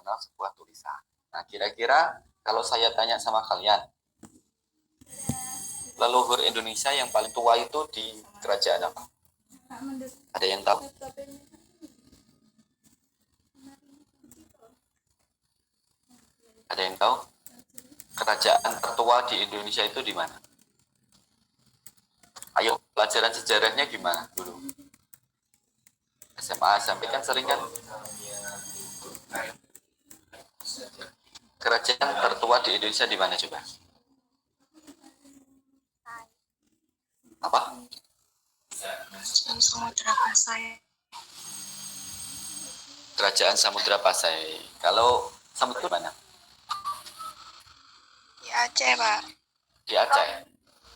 mengenal sebuah tulisan. Nah, kira-kira kalau saya tanya sama kalian, leluhur Indonesia yang paling tua itu di kerajaan apa? Ada yang tahu? Ada yang tahu? Kerajaan tertua di Indonesia itu di mana? Ayo, pelajaran sejarahnya gimana dulu? SMA, SMP kan sering kan? Kerajaan tertua di Indonesia di mana coba? Apa? Samudra Pasai. Kerajaan Samudra Pasai. Kalau Samudra mana? Di Aceh, Pak. Di Aceh.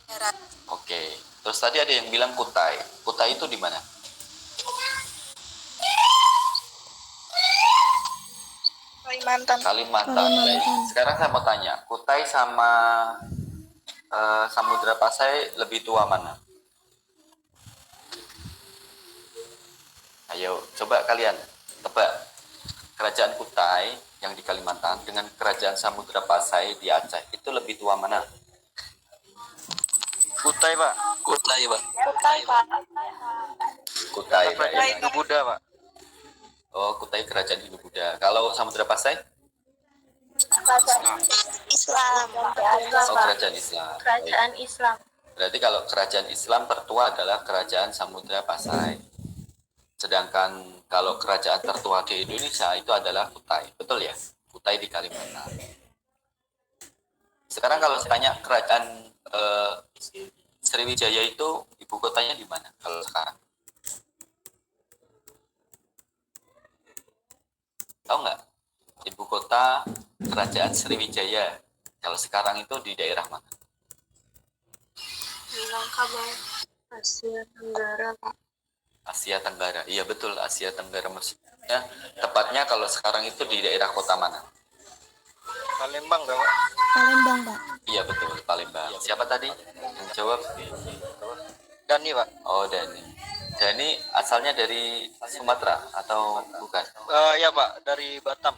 Darat. Oke. Terus tadi ada yang bilang Kutai. Kutai itu di mana? Kalimantan. Kalimantan. Baik. Sekarang saya mau tanya, Kutai sama Samudra Pasai lebih tua mana? Ayo, coba kalian tebak. Kerajaan Kutai yang di Kalimantan dengan kerajaan Samudra Pasai di Aceh itu lebih tua mana? Kutai, Pak. Kutai, Pak. Kutai, Pak. Kutai, Pak. Kerajaan Hindu Buddha, Pak. Oh, Kutai kerajaan Hindu Buddha. Kalau Samudra Pasai? Kerajaan Islam. Oh, kerajaan Islam. Kerajaan Islam. Berarti kalau kerajaan Islam tertua adalah kerajaan Samudra Pasai. Sedangkan kalau kerajaan tertua di Indonesia itu adalah Kutai. Betul ya? Kutai di Kalimantan. Sekarang kalau saya tanya kerajaan Sriwijaya itu ibu kotanya di mana kalau sekarang? Tahu nggak? Ibu kota kerajaan Sriwijaya kalau sekarang itu di daerah mana? Minangkabau. Asia Tenggara, Pak. Asia Tenggara. Iya betul, Asia Tenggara maksudnya. Tepatnya kalau sekarang itu di daerah kota mana? Palembang, Pak. Palembang, Pak. Iya betul, Palembang. Siapa tadi yang jawab? Dani, Pak. Oh, Dani. Dani asalnya dari Sumatera atau bukan? Ya, Pak, dari Batam.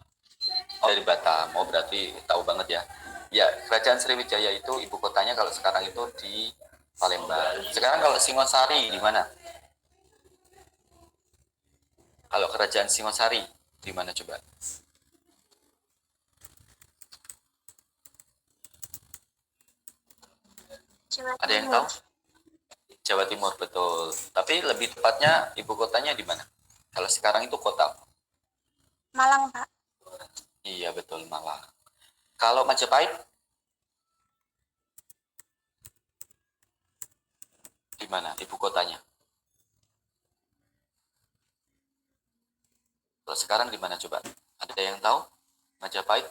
Dari Batam. Oh, berarti tahu banget ya. Ya, kerajaan Sriwijaya itu ibu kotanya kalau sekarang itu di Palembang. Sekarang kalau Singosari di mana? Kalau kerajaan Singosari di mana coba? Ada yang tahu? Jawa Timur, betul. Tapi lebih tepatnya ibu kotanya di mana? Kalau sekarang itu kota apa? Malang, Pak. Iya, betul, Malang. Kalau Majapahit? Di mana ibu kotanya? Kalau sekarang di mana coba? Ada yang tahu? Majapahit?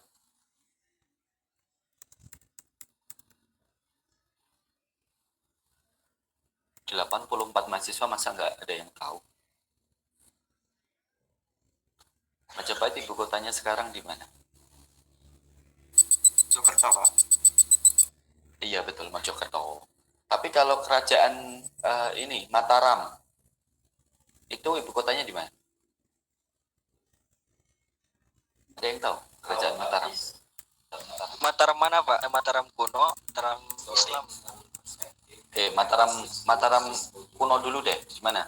Delapan 84 mahasiswa masa nggak ada yang tahu? Majapahit ibu kotanya sekarang di mana? Jakarta, Pak. Iya betul, Mojokerto. Tapi kalau kerajaan ini Mataram, itu ibu kotanya di mana? Ada yang tahu kerajaan Mataram? Mataram mana, Pak? Mataram kuno, Mataram Islam. Mataram kuno dulu deh, di mana?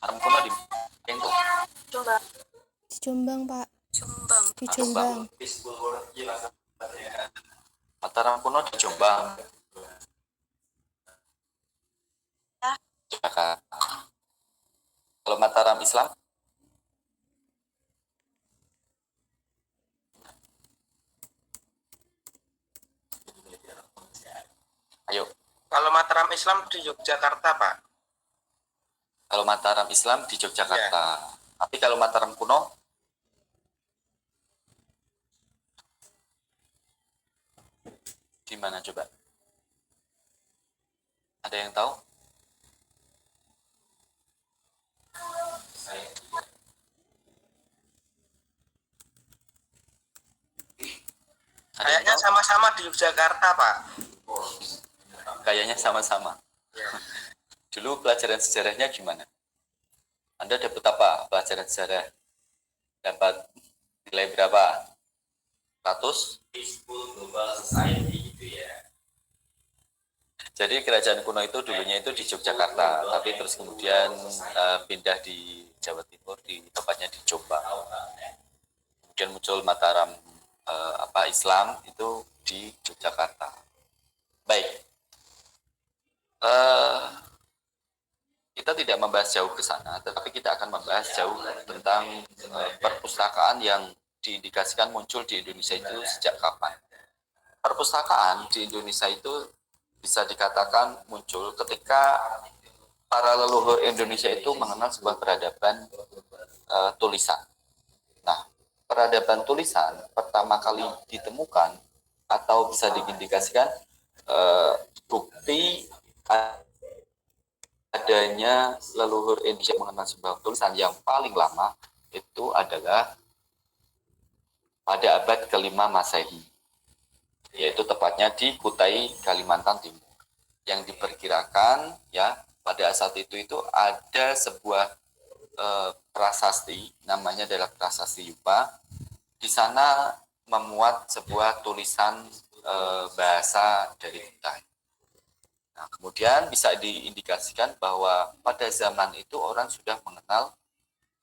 Mataram kuno di yang tuh? Jombang. Di Jombang, Pak. Jombang. Di Jombang. Mataram kuno di Jombang. Jakarta. Kalau Mataram Islam? Ayo. Kalau Mataram Islam di Yogyakarta, Pak. Kalau Mataram Islam di Yogyakarta. Tapi kalau Mataram kuno? Di mana coba? Ada yang tahu? Kayaknya sama-sama di Yogyakarta, Pak. Kayaknya sama-sama. Dulu pelajaran sejarahnya gimana? Anda dapat apa pelajaran sejarah? Dapat nilai berapa? 100? Global Society gitu ya. Jadi kerajaan kuno itu dulunya itu di Yogyakarta, tapi terus kemudian pindah di Jawa Timur, di tepatnya di Jombang. Kemudian muncul Mataram Islam itu di Yogyakarta. Baik, kita tidak membahas jauh ke sana, tetapi kita akan membahas jauh tentang perpustakaan yang diindikasikan muncul di Indonesia itu sejak kapan. Perpustakaan di Indonesia itu bisa dikatakan muncul ketika para leluhur Indonesia itu mengenal sebuah peradaban tulisan. Nah, peradaban tulisan pertama kali ditemukan atau bisa diindikasikan bukti adanya leluhur Indonesia mengenal sebuah tulisan yang paling lama itu adalah pada abad ke-5 Masehi, yaitu tepatnya di Kutai, Kalimantan Timur. Yang diperkirakan ya pada saat itu ada sebuah prasasti, namanya adalah Prasasti Yupa. Di sana memuat sebuah tulisan bahasa dari Kutai. Nah, kemudian bisa diindikasikan bahwa pada zaman itu orang sudah mengenal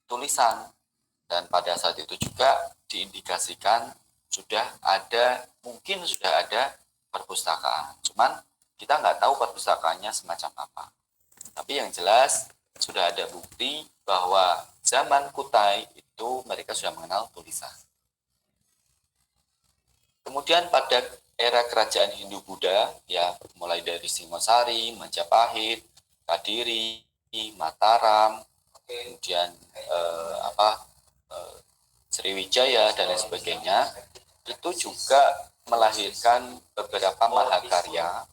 tulisan, dan pada saat itu juga diindikasikan mungkin sudah ada perpustakaan. Cuman kita nggak tahu perpustakaannya semacam apa. Tapi yang jelas sudah ada bukti bahwa zaman Kutai itu mereka sudah mengenal tulisan. Kemudian pada era kerajaan Hindu-Buddha, ya mulai dari Singosari, Majapahit, Kadiri, Mataram, kemudian Sriwijaya dan lain sebagainya, itu juga melahirkan beberapa mahakarya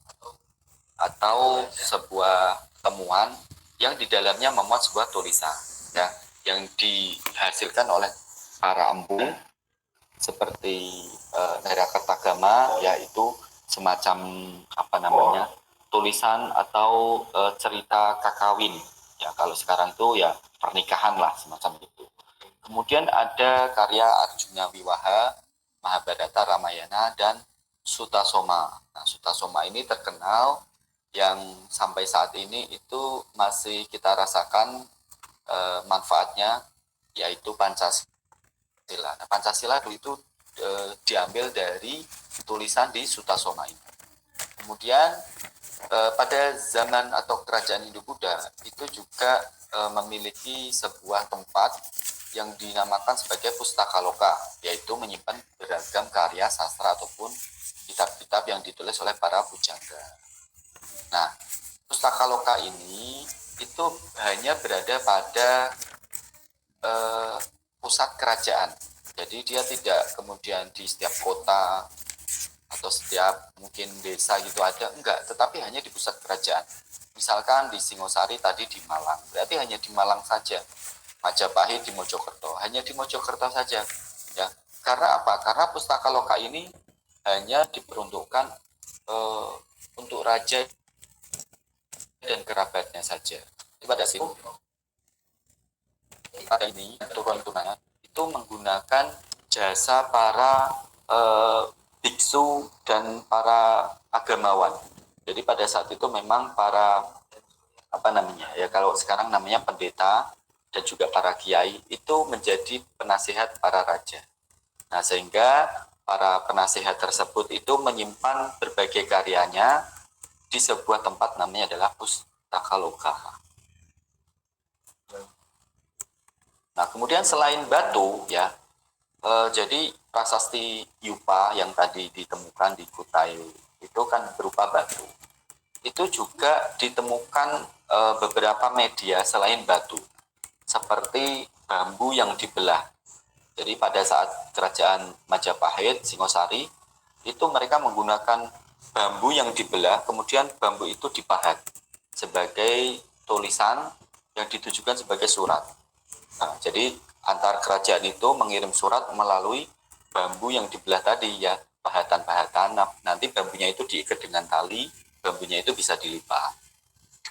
atau sebuah temuan yang di dalamnya memuat sebuah tulisan, ya, yang dihasilkan oleh para empu seperti Nerakertagama, yaitu semacam tulisan atau cerita kakawin, ya kalau sekarang tuh ya pernikahan lah semacam itu. Kemudian ada karya Arjuna Wiwaha, Mahabharata, Ramayana, dan Sutasoma. Nah, Sutasoma ini terkenal yang sampai saat ini itu masih kita rasakan manfaatnya, yaitu Pancasila. Nah, Pancasila itu diambil dari tulisan di Sutasoma ini. Kemudian pada zaman atau kerajaan Hindu-Buddha itu juga memiliki sebuah tempat yang dinamakan sebagai Pustakaloka, yaitu menyimpan beragam karya sastra ataupun kitab-kitab yang ditulis oleh para pujangga. Nah, Pustakaloka ini itu hanya berada pada pusat kerajaan. Jadi dia tidak kemudian di setiap kota atau setiap mungkin desa gitu ada, enggak, tetapi hanya di pusat kerajaan. Misalkan di Singosari tadi di Malang, berarti hanya di Malang saja. Majapahit di Mojokerto, hanya di Mojokerto saja, ya. Karena apa? Karena Pustakaloka ini hanya diperuntukkan untuk raja dan kerabatnya saja. Pada sini ini turun-turunannya itu menggunakan jasa para biksu dan para agamawan. Jadi pada saat itu memang para kalau sekarang namanya pendeta dan juga para kiai itu menjadi penasihat para raja. Nah, sehingga para penasihat tersebut itu menyimpan berbagai karyanya di sebuah tempat namanya adalah Pustakaloka. Nah, kemudian selain batu, ya, jadi prasasti Yupa yang tadi ditemukan di Kutai itu kan berupa batu. Itu juga ditemukan beberapa media selain batu, seperti bambu yang dibelah. Jadi pada saat kerajaan Majapahit, Singosari, itu mereka menggunakan bambu yang dibelah, kemudian bambu itu dipahat sebagai tulisan yang ditujukan sebagai surat. Nah, jadi antar kerajaan itu mengirim surat melalui bambu yang dibelah tadi, ya, pahatan-pahatan. Nah, nanti bambunya itu diikat dengan tali, bambunya itu bisa dilipat.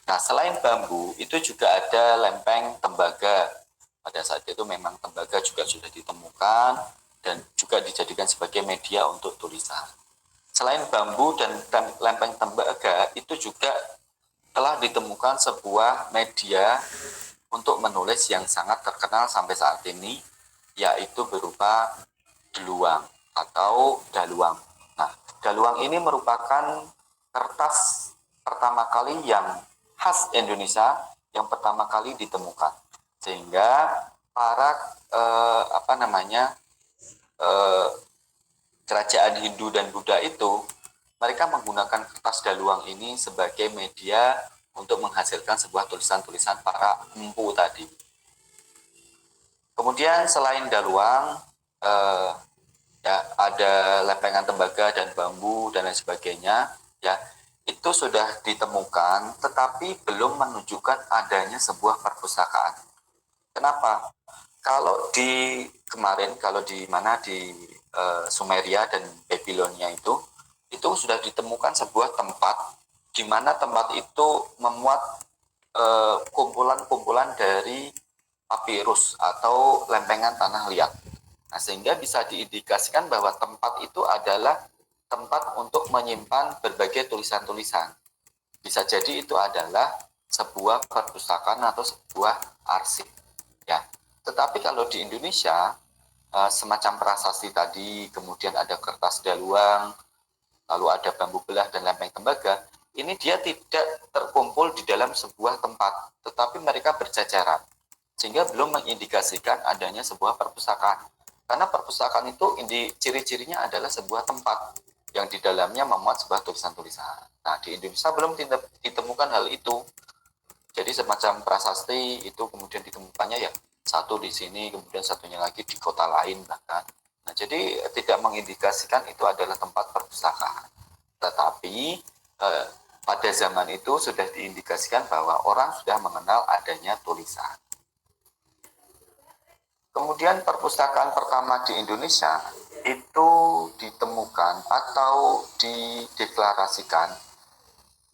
Nah, selain bambu, itu juga ada lempeng tembaga. Pada saat itu memang tembaga juga sudah ditemukan dan juga dijadikan sebagai media untuk tulisan. Selain bambu dan lempeng tembaga, itu juga telah ditemukan sebuah media untuk menulis yang sangat terkenal sampai saat ini, yaitu berupa deluang atau daluang. Nah, daluang ini merupakan kertas pertama kali yang khas Indonesia yang pertama kali ditemukan, sehingga para kerajaan Hindu dan Buddha itu mereka menggunakan kertas daluang ini sebagai media untuk menghasilkan sebuah tulisan-tulisan para empu tadi. Kemudian selain daluang, ya ada lempengan tembaga dan bambu dan lain sebagainya, ya itu sudah ditemukan, tetapi belum menunjukkan adanya sebuah perpustakaan. Kenapa? Kalau di kemarin, kalau di mana di Sumeria dan Babilonia itu sudah ditemukan sebuah tempat di mana tempat itu memuat kumpulan-kumpulan dari papirus atau lempengan tanah liat. Nah, sehingga bisa diindikasikan bahwa tempat itu adalah tempat untuk menyimpan berbagai tulisan-tulisan. Bisa jadi itu adalah sebuah perpustakaan atau sebuah arsip, ya. Tetapi kalau di Indonesia, semacam prasasti tadi, kemudian ada kertas daluang, lalu ada bambu belah dan lempeng tembaga, ini dia tidak terkumpul di dalam sebuah tempat, tetapi mereka berjajaran, sehingga belum mengindikasikan adanya sebuah perpustakaan. Karena perpustakaan itu ciri-cirinya adalah sebuah tempat yang di dalamnya memuat sebuah tulisan-tulisan. Nah, di Indonesia belum ditemukan hal itu. Jadi semacam prasasti itu kemudian ditemukannya ya satu di sini, kemudian satunya lagi di kota lain bahkan. Nah, jadi tidak mengindikasikan itu adalah tempat perpustakaan. Tetapi pada zaman itu sudah diindikasikan bahwa orang sudah mengenal adanya tulisan. Kemudian perpustakaan pertama di Indonesia itu ditemukan atau dideklarasikan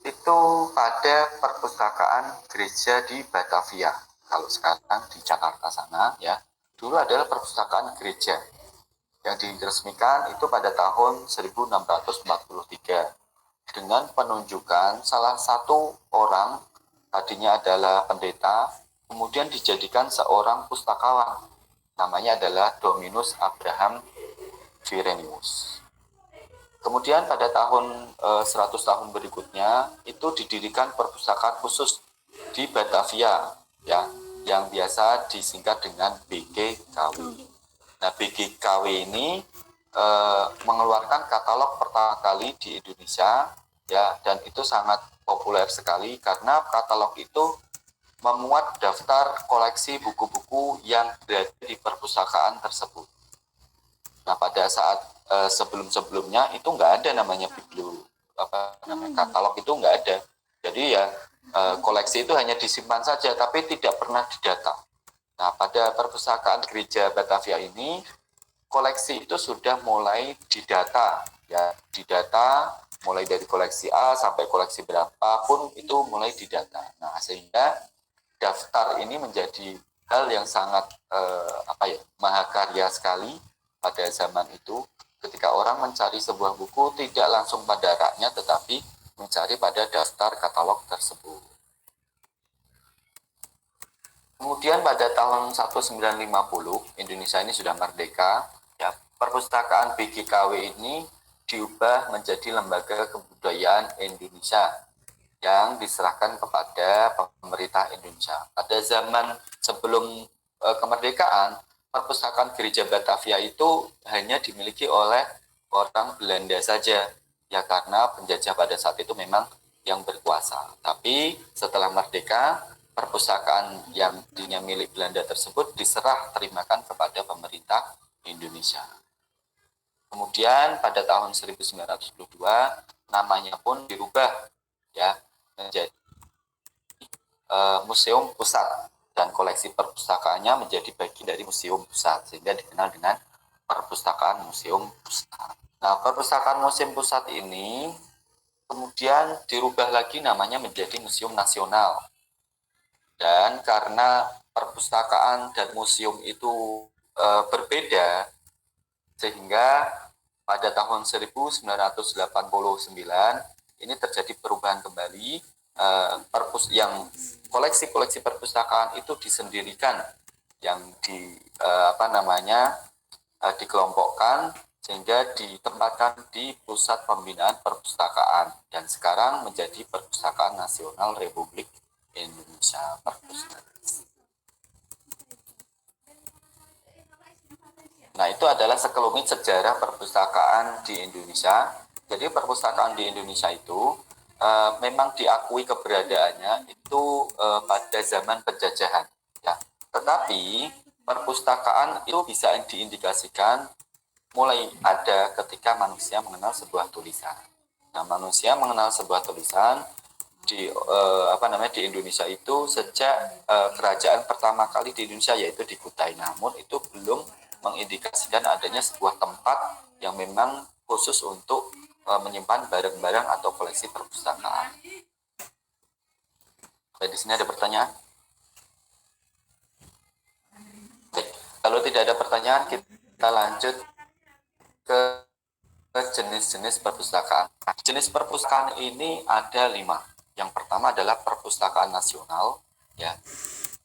itu pada perpustakaan gereja di Batavia. Kalau sekarang di Jakarta sana, ya, dulu adalah perpustakaan gereja yang diresmikan itu pada tahun 1643 dengan penunjukan salah satu orang, tadinya adalah pendeta, kemudian dijadikan seorang pustakawan. Namanya adalah Dominus Abraham Quirinius. Kemudian pada tahun 100 tahun berikutnya itu didirikan perpustakaan khusus di Batavia, ya, yang biasa disingkat dengan BGKW. Nah, BGKW ini mengeluarkan katalog pertama kali di Indonesia, ya, dan itu sangat populer sekali karena katalog itu memuat daftar koleksi buku-buku yang berada di perpustakaan tersebut. Nah, pada saat sebelum-sebelumnya itu nggak ada namanya katalog itu nggak ada. Jadi ya koleksi itu hanya disimpan saja, tapi tidak pernah didata. Nah, pada perpustakaan gereja Batavia ini koleksi itu sudah mulai didata, ya, didata mulai dari koleksi A sampai koleksi berapapun itu mulai didata. Nah, sehingga daftar ini menjadi hal yang sangat mahakarya sekali pada zaman itu, ketika orang mencari sebuah buku tidak langsung pada raknya tetapi mencari pada daftar katalog tersebut. Kemudian pada tahun 1950 Indonesia ini sudah merdeka, ya, perpustakaan BGKW ini diubah menjadi Lembaga Kebudayaan Indonesia yang diserahkan kepada pemerintah Indonesia. Pada zaman sebelum kemerdekaan, perpustakaan gereja Batavia itu hanya dimiliki oleh orang Belanda saja, ya, karena penjajah pada saat itu memang yang berkuasa. Tapi setelah merdeka, perpustakaan yang dulunya milik Belanda tersebut terimakan kepada pemerintah Indonesia. Kemudian pada tahun 1922 namanya pun dirubah, ya, menjadi Museum Pusat, dan koleksi perpustakaannya menjadi bagian dari Museum Pusat sehingga dikenal dengan Perpustakaan Museum Pusat. Nah, Perpustakaan Museum Pusat ini kemudian dirubah lagi namanya menjadi Museum Nasional. Dan karena perpustakaan dan museum itu berbeda, sehingga pada tahun 1989 ini terjadi perubahan kembali, koleksi-koleksi perpustakaan itu disendirikan, yang dikelompokkan sehingga ditempatkan di Pusat Pembinaan Perpustakaan dan sekarang menjadi Perpustakaan Nasional Republik Indonesia Perpustakaan. Nah, itu adalah sekelumit sejarah perpustakaan di Indonesia. Jadi perpustakaan di Indonesia itu memang diakui keberadaannya itu pada zaman penjajahan. Ya. Tetapi perpustakaan itu bisa diindikasikan mulai ada ketika manusia mengenal sebuah tulisan. Nah, manusia mengenal sebuah tulisan di Indonesia itu sejak kerajaan pertama kali di Indonesia, yaitu di Kutai. Namun itu belum mengindikasikan adanya sebuah tempat yang memang khusus untuk menyimpan barang-barang atau koleksi perpustakaan. Oke, di sini ada pertanyaan? Oke, kalau tidak ada pertanyaan, kita lanjut ke jenis-jenis perpustakaan. Jenis perpustakaan ini ada 5. Yang pertama adalah perpustakaan nasional, ya.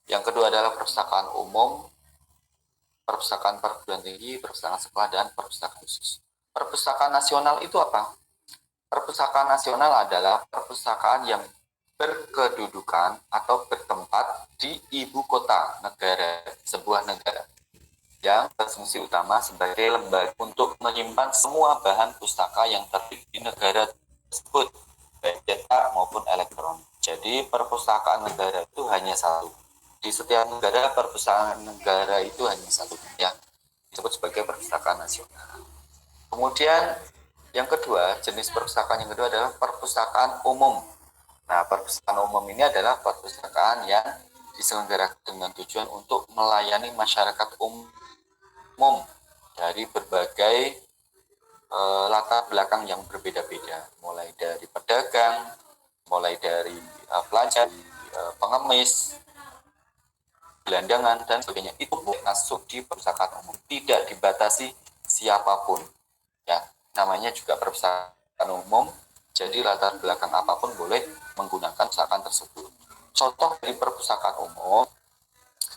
Yang kedua adalah perpustakaan umum, perpustakaan perguruan tinggi, perpustakaan sekolah, dan perpustakaan khusus. Perpustakaan nasional itu apa? Perpustakaan nasional adalah perpustakaan yang berkedudukan atau bertempat di ibu kota negara, sebuah negara, yang berfungsi utama sebagai lembaga untuk menyimpan semua bahan pustaka yang terbit di negara tersebut, baik cetak maupun elektronik. Jadi perpustakaan negara itu hanya satu. Di setiap negara, perpustakaan negara itu hanya satu, ya, disebut sebagai perpustakaan nasional. Kemudian yang kedua, jenis perpustakaan yang kedua adalah perpustakaan umum. Nah, perpustakaan umum ini adalah perpustakaan yang diselenggarakan dengan tujuan untuk melayani masyarakat umum dari berbagai latar belakang yang berbeda-beda, mulai dari pedagang, mulai dari pelajar, pengemis, gelandangan, dan sebagainya. Itu masuk di perpustakaan umum, tidak dibatasi siapapun, ya. Namanya juga perpustakaan umum, jadi latar belakang apapun boleh menggunakan perpustakaan tersebut. Contoh dari perpustakaan umum,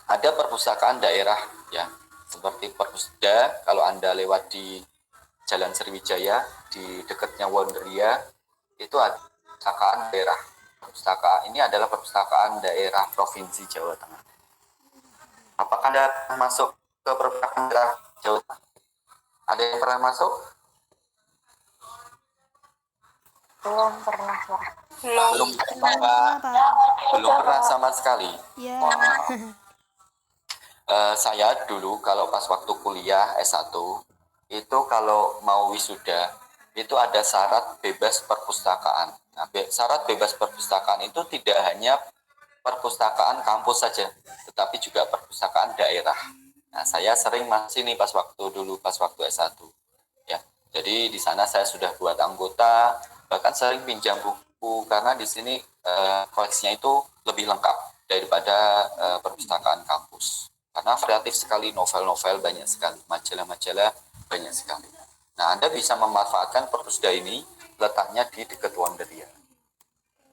ada perpustakaan daerah, ya, seperti Perpusda. Kalau Anda lewat di Jalan Sriwijaya di dekatnya Wonderia, itu ada perpustakaan daerah. Perpustakaan ini adalah perpustakaan daerah Provinsi Jawa Tengah. Apakah Anda masuk ke perpustakaan daerah Jawa Tengah? Ada yang pernah masuk? Belum pernah, Pak. Belum pernah, Pak. belum pernah sama sekali. Ya. Saya dulu kalau pas waktu kuliah S1 itu kalau mau wisuda itu ada syarat bebas perpustakaan. Nah, syarat bebas perpustakaan itu tidak hanya perpustakaan kampus saja, tetapi juga perpustakaan daerah. Nah, saya sering masih nih pas waktu S1, ya. Jadi di sana saya sudah buat anggota, bahkan sering pinjam buku karena di sini koleksinya itu lebih lengkap daripada perpustakaan kampus. Karena variatif sekali, novel-novel banyak sekali, majalah-majalah banyak sekali. Nah, Anda bisa memanfaatkan perpusda ini, letaknya di dekat Wonderia.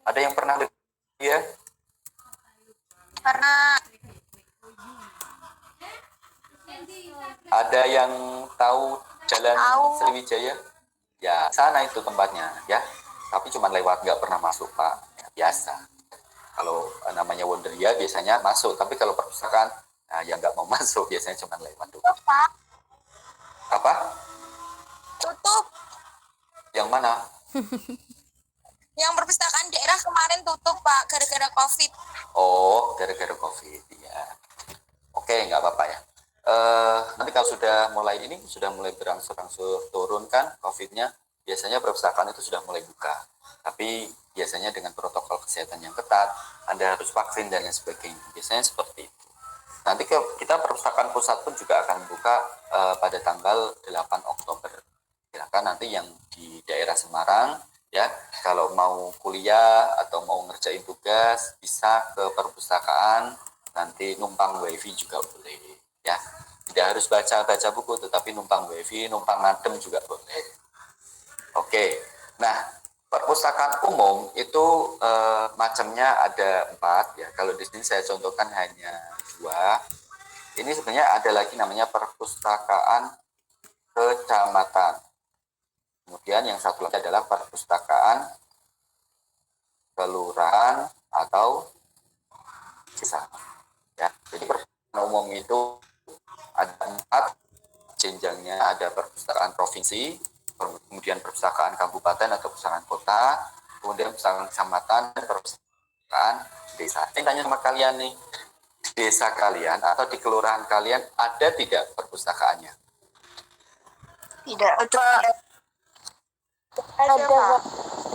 Ada yang pernah lihat ya? Karena Ada yang tahu Jalan Tahu. Sriwijaya? Ya, sana itu tempatnya, ya. Tapi cuma lewat, nggak pernah masuk, Pak. Ya, biasa. Kalau namanya Wonderia biasanya masuk, tapi kalau perpustakaan, nah, ya nggak mau masuk, biasanya cuma lewat doang. tutup, Pak. Apa? Tutup. Yang mana? Yang perpustakaan daerah kemarin tutup, Pak, gara-gara COVID. Oh, gara-gara COVID, ya. Oke, nggak apa-apa ya. Nanti kalau sudah mulai berangsur-angsur turun kan COVID-nya, biasanya perpustakaan itu sudah mulai buka. Tapi biasanya dengan protokol kesehatan yang ketat, Anda harus vaksin dan lain sebagainya. Biasanya seperti itu. Nanti kita perpustakaan pusat pun juga akan buka pada tanggal 8 Oktober. Silakan nanti yang di daerah Semarang Ya, kalau mau kuliah atau mau ngerjain tugas bisa ke perpustakaan, nanti numpang wifi juga boleh. Ya, tidak harus baca buku, tetapi numpang wifi, numpang ngadem juga boleh. Oke, nah perpustakaan umum itu macamnya ada 4 ya. Kalau di sini saya contohkan hanya 2. Ini sebenarnya ada lagi namanya perpustakaan kecamatan. Kemudian yang satu lagi adalah perpustakaan kelurahan atau desa. Ya, jadi perpustakaan umum itu ada 4 jenjangnya, ada perpustakaan provinsi, kemudian perpustakaan kabupaten atau perpustakaan kota, kemudian perpustakaan kecamatan, dan perpustakaan desa. Saya tanya sama kalian nih, di desa kalian atau di kelurahan kalian ada tidak perpustakaannya? Tidak. Ada, Pak.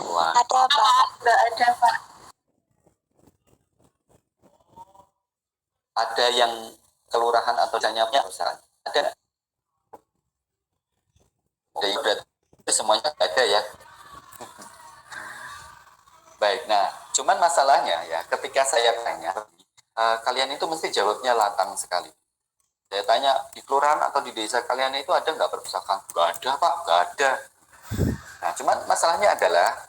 Wah, Ada, Pak. Ada, Pak. ada yang kelurahan atau desanya punya perpustakaan? Ada nggak? Jadi berarti semuanya ada ya. Baik, nah cuman masalahnya ya ketika saya tanya, kalian itu mesti jawabnya lantang sekali. Saya tanya, di kelurahan atau di desa kalian itu ada nggak perpustakaan? Nggak ada Pak, nggak ada. Nah cuman masalahnya adalah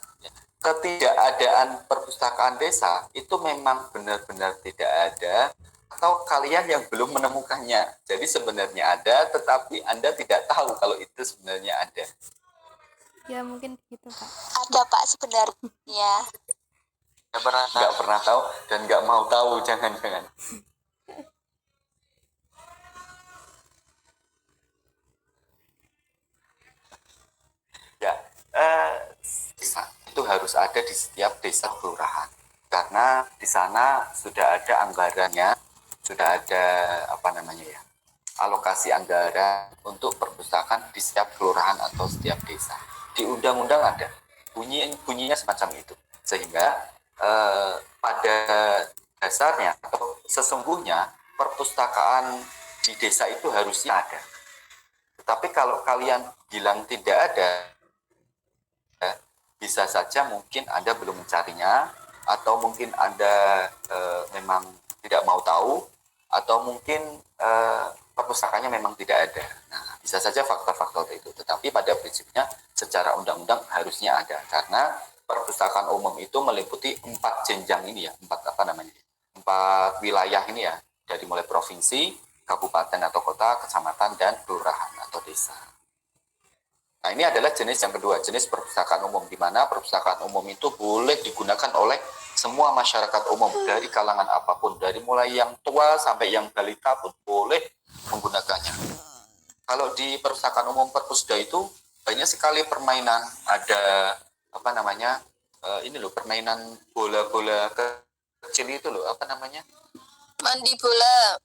ketidakadaan perpustakaan desa itu memang benar-benar tidak ada, atau kalian yang belum menemukannya. Jadi sebenarnya ada, tetapi Anda tidak tahu kalau itu sebenarnya ada. Ya mungkin gitu Pak. Ada, Pak, sebenarnya. Nggak pernah tahu dan nggak mau tahu, jangan-jangan. Ya, itu harus ada di setiap desa kelurahan. Karena di sana sudah ada anggarannya, sudah ada alokasi anggaran untuk perpustakaan di setiap kelurahan atau setiap desa. Di undang-undang ada, bunyinya semacam itu. Sehingga pada dasarnya atau sesungguhnya perpustakaan di desa itu harusnya ada. Tetapi kalau kalian bilang tidak ada, bisa saja mungkin Anda belum mencarinya, atau mungkin Anda memang tidak mau tahu, atau mungkin perpustakaannya memang tidak ada. Nah, bisa saja faktor-faktor itu. Tetapi pada prinsipnya secara undang-undang harusnya ada, karena perpustakaan umum itu meliputi 4 jenjang ini ya, 4 wilayah ini ya, dari mulai provinsi, kabupaten atau kota, kecamatan, dan kelurahan atau desa. Nah, ini adalah jenis yang kedua, jenis perpustakaan umum, di mana perpustakaan umum itu boleh digunakan oleh semua masyarakat umum, dari kalangan apapun, dari mulai yang tua sampai yang balita pun boleh menggunakannya. Kalau di perpustakaan umum Perpusda itu banyak sekali permainan, ada ini loh, permainan bola-bola kecil itu loh, Mandi bola.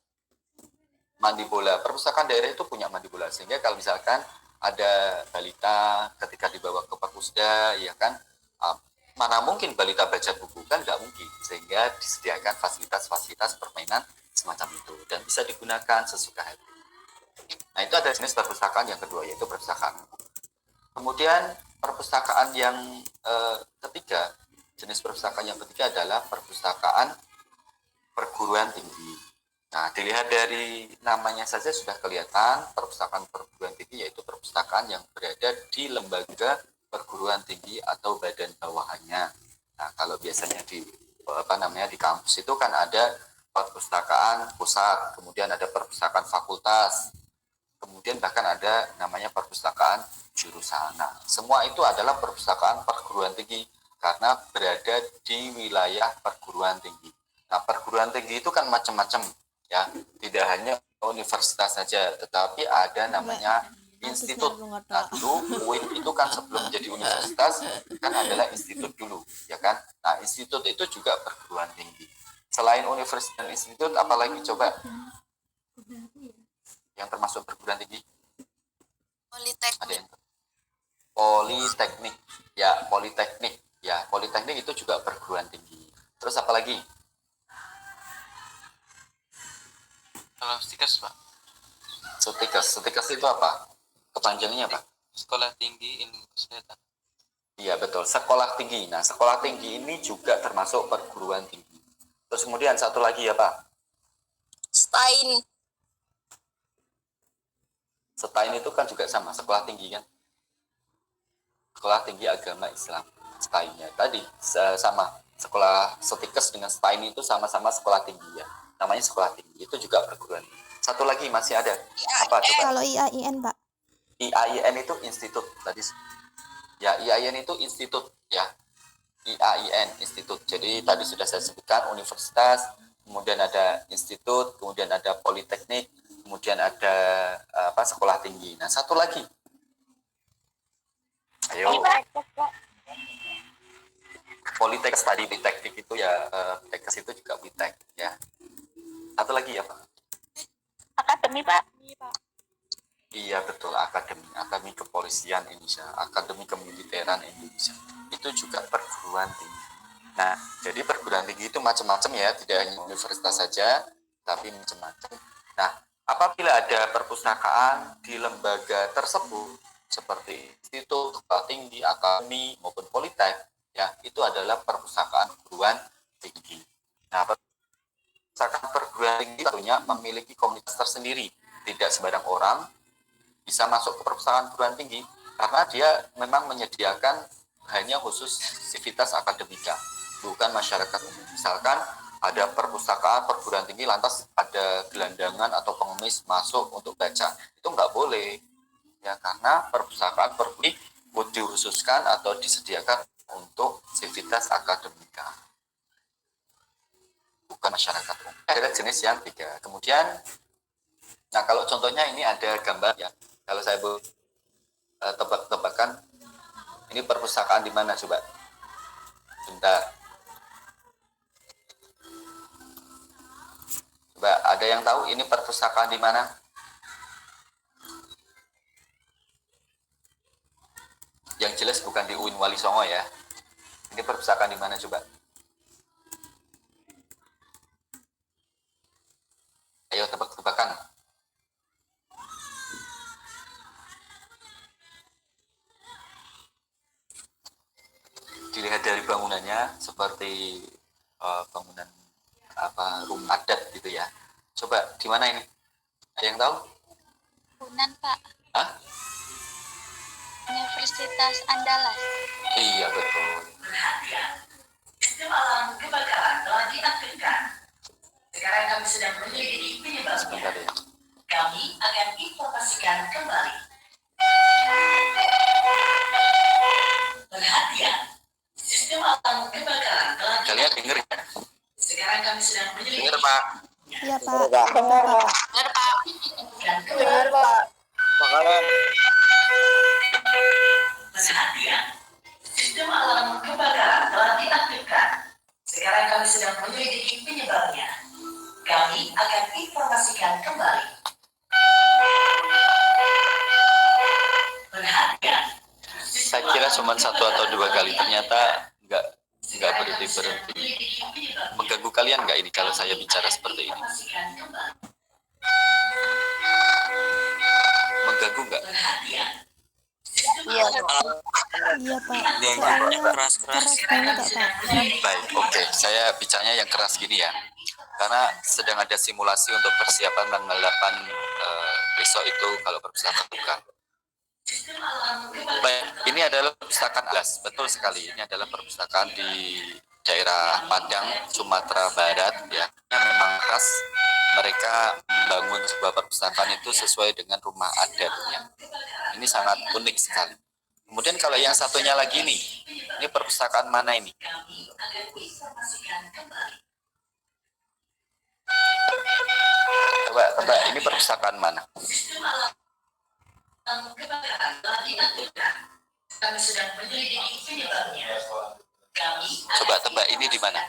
mandi bola. Perpustakaan daerah itu punya mandi bola, sehingga kalau misalkan ada balita ketika dibawa ke Perpusda, ya kan, mana mungkin balita baca buku, kan nggak mungkin, sehingga disediakan fasilitas-fasilitas permainan semacam itu dan bisa digunakan sesuka hati. Nah, itu ada jenis perpustakaan yang kedua, yaitu perpustakaan. Kemudian perpustakaan yang ketiga, jenis perpustakaan yang ketiga adalah perpustakaan perguruan tinggi. Nah, dilihat dari namanya saja sudah kelihatan, perpustakaan perguruan tinggi yaitu perpustakaan yang berada di lembaga perguruan tinggi atau badan bawahannya. Nah, kalau biasanya di kampus itu kan ada perpustakaan pusat, kemudian ada perpustakaan fakultas, kemudian bahkan ada namanya perpustakaan jurusan. Nah, semua itu adalah perpustakaan perguruan tinggi karena berada di wilayah perguruan tinggi. Nah, perguruan tinggi itu kan macam-macam ya, tidak hanya universitas saja, tetapi ada namanya institut. Nah, dulu UIN itu kan sebelum menjadi universitas kan adalah institut dulu, ya kan. Nah, institut itu juga perguruan tinggi. Selain universitas dan institut, apalagi coba yang termasuk perguruan tinggi? Ada yang politeknik, ya politeknik itu juga perguruan tinggi. Terus apalagi? Kalau STIKES, Pak. Setikes itu apa? Kepanjangannya apa? Sekolah Tinggi Ilmu Kesehatan. Iya betul, sekolah tinggi. Nah, sekolah tinggi ini juga termasuk perguruan tinggi. Terus kemudian satu lagi ya Pak, Stain. STAIN itu kan juga sama, sekolah tinggi kan. Sekolah tinggi agama Islam, STAIN-nya. Tadi sama, sekolah STIKES dengan STAIN itu sama-sama sekolah tinggi ya. Namanya sekolah tinggi, itu juga perguruan tinggi. Satu lagi masih ada, apa coba? Kalau IAIN, Pak. IAIN itu institut tadi ya, IAIN itu institut ya, IAIN institut. Jadi tadi sudah saya sebutkan universitas, kemudian ada institut, kemudian ada politeknik, kemudian ada sekolah tinggi. Nah satu lagi, ayo, politeknik tadi, politeknik itu ya, tekes itu juga politek ya. Satu lagi ya Pak, Akademi, Pak. iya betul, akademi kepolisian Indonesia, akademi kemiliteran Indonesia, itu juga perguruan tinggi. Nah, jadi perguruan tinggi itu macam-macam ya, tidak hanya universitas saja, tapi macam-macam. Nah, apabila ada perpustakaan di lembaga tersebut, seperti institut, sekolah tinggi, akademi, maupun politek, ya, itu adalah perpustakaan perguruan tinggi. Nah, perpustakaan perguruan tinggi tentunya memiliki komunitas tersendiri, tidak sembarang orang bisa masuk ke perpustakaan perguruan tinggi karena dia memang menyediakan hanya khusus sivitas akademika, bukan masyarakat umum. Misalkan ada perpustakaan perguruan tinggi lantas ada gelandangan atau pengemis masuk untuk baca, itu nggak boleh ya, karena perpustakaan perguruan tinggi dikhususkan atau disediakan untuk sivitas akademika, bukan masyarakat umum. Ada jenis yang tiga. Kemudian, nah kalau contohnya ini ada gambar ya. Kalau saya tebak-tebakan, ini perpustakaan di mana coba? Bentar. Coba ada yang tahu ini perpustakaan di mana? Yang jelas bukan di UIN Wali Songo ya. Ini perpustakaan di mana coba? Ayo tebak-tebakan. Dilihat dari bangunannya seperti bangunan rumah adat gitu ya. Coba di mana ini? Ada yang tahu? Unan, Pak. Hah? Universitas Andalas. Iya betul. Sistem alarm kebakaran telah diaktifkan. Sekarang kami sedang menyelidiki penyebabnya. Sebentar ya. Kami akan informasikan kembali. Perhatian, sistem alarm kebakaran telah Kalian dengar ya? Sekarang kami sedang menyelidiki. Dengar Pak. Iya, Pak. Benar, Pak. Benar, Pak. Dan kembali. Bakaran. Perhatian, sistem alarm kebakaran telah diaktifkan. Sekarang kami sedang menyelidiki penyebabnya. Kami akan informasikan kembali. Perhatian. Saya kira cuma satu atau dua kali, ternyata nggak berhenti. Mengganggu kalian nggak ini kalau saya bicara seperti ini? Mengganggu nggak? Iya. Iya, Pak. Yang Soalnya keras-keras. keras banget, Pak. Baik, oke. Saya bicaranya yang keras gini ya. Karena sedang ada simulasi untuk persiapan tanggal 8 besok itu kalau perpustakaan buka. Baik, ini adalah perpustakaan Alas, betul sekali. Ini adalah perpustakaan di daerah Padang, Sumatera Barat ya. Memang khas mereka membangun sebuah perpustakaan itu sesuai dengan rumah adatnya. Ini sangat unik sekali. Kemudian kalau yang satunya lagi nih, ini perpustakaan mana ini? Coba tebak, ini perpustakaan mana? Kami sedang menyelidiki penyebabnya. Coba tebak, ini di mana?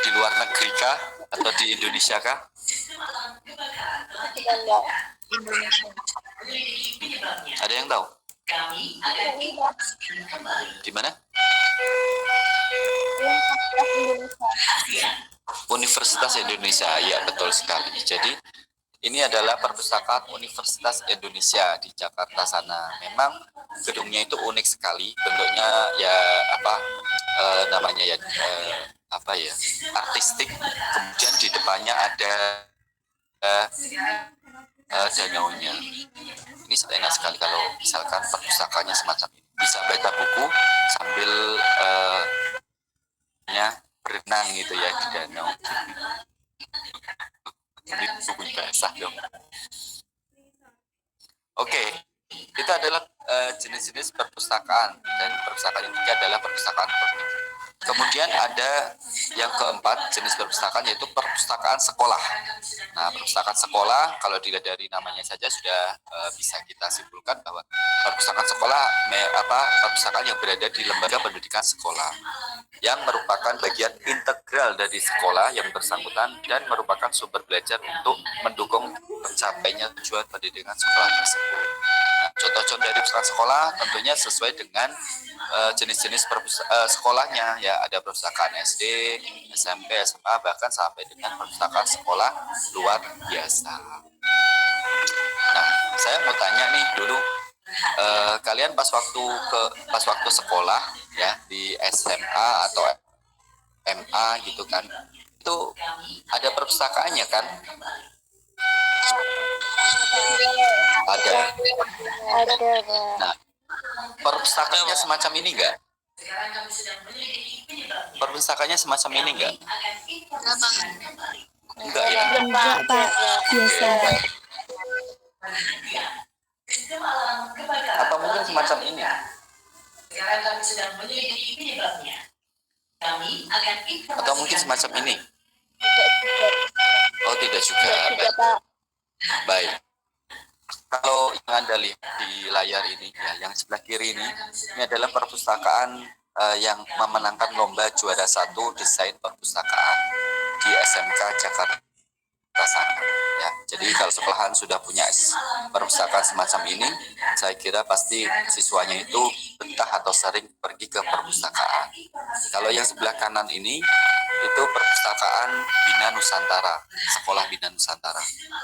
Di luar negeri kah? Atau di Indonesia kah? Indonesia. Ada yang tahu? Kami akan informasikan kembali. Di mana? Universitas Indonesia. Universitas Indonesia, ya betul sekali. Jadi Ini adalah perpustakaan Universitas Indonesia di Jakarta sana. Memang gedungnya itu unik sekali, bentuknya ya namanya ya artistik. Kemudian di depannya ada danaunya. Ini enak sekali kalau misalkan perpustakaannya semacam ini. Bisa baca buku sambil berenang gitu ya di danau. Ini buku basah dong. Oke, itu adalah jenis-jenis perpustakaan, dan perpustakaan yang ketiga adalah perpustakaan publik. Kemudian ada yang keempat jenis perpustakaan, yaitu perpustakaan sekolah. Nah, perpustakaan sekolah kalau dilihat dari namanya saja sudah bisa kita simpulkan bahwa perpustakaan sekolah perpustakaan yang berada di lembaga pendidikan sekolah, yang merupakan bagian integral dari sekolah yang bersangkutan dan merupakan sumber belajar untuk mendukung tercapainya tujuan pendidikan sekolah tersebut. Nah, contoh-contoh dari perpustakaan sekolah tentunya sesuai dengan jenis-jenis sekolahnya ya, ada perpustakaan SD, SMP, SMA, bahkan sampai dengan perpustakaan sekolah luar biasa. Nah, saya mau tanya nih dulu, kalian pas waktu sekolah ya di SMA atau MA gitu kan, itu ada perpustakaannya kan? Ada. Nah, perpustakaannya semacam ini enggak? Perpustakaannya semacam ini enggak? Enggak ya? Enggak, Pak. Biasa. Atau mungkin semacam ini? Sekarang kami sedang menyelidiki penyebabnya. Kami akan informasikan. Atau mungkin semacam ini? Oh, tidak juga. Baik. Kalau yang Anda lihat di layar ini, ya, yang sebelah kiri ini adalah perpustakaan yang memenangkan lomba juara 1 desain perpustakaan di SMK Jakarta sana. Ya, jadi kalau sekolahan sudah punya perpustakaan semacam ini, saya kira pasti siswanya itu betah atau sering pergi ke perpustakaan. Kalau yang sebelah kanan ini itu perpustakaan Bina Nusantara, sekolah Bina Nusantara,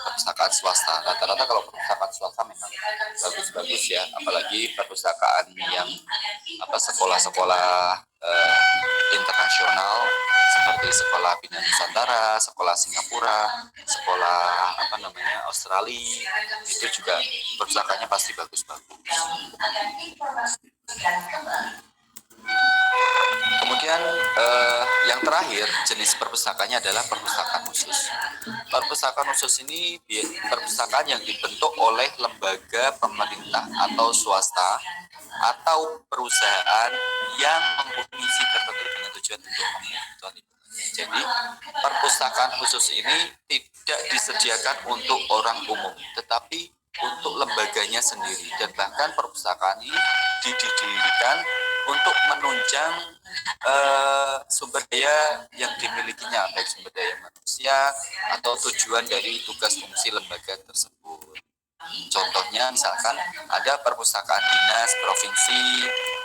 perpustakaan swasta. Rata-rata kalau perpustakaan swasta memang bagus-bagus ya, apalagi perpustakaan yang sekolah-sekolah internasional seperti sekolah Bina Nusantara, sekolah Singapura, sekolah Australia, itu juga perpustakaannya pasti bagus-bagus. Kemudian yang terakhir jenis perpustakaannya adalah perpustakaan khusus. Perpustakaan khusus ini perpustakaan yang dibentuk oleh lembaga pemerintah atau swasta atau perusahaan yang mempunyai misi tertentu dengan tujuan untuk memenuhi. Jadi perpustakaan khusus ini tidak disediakan untuk orang umum, tetapi untuk lembaganya sendiri, dan bahkan perpustakaan ini didirikan untuk menunjang sumber daya yang dimilikinya, baik sumber daya manusia atau tujuan dari tugas fungsi lembaga tersebut. Contohnya misalkan ada perpustakaan dinas provinsi,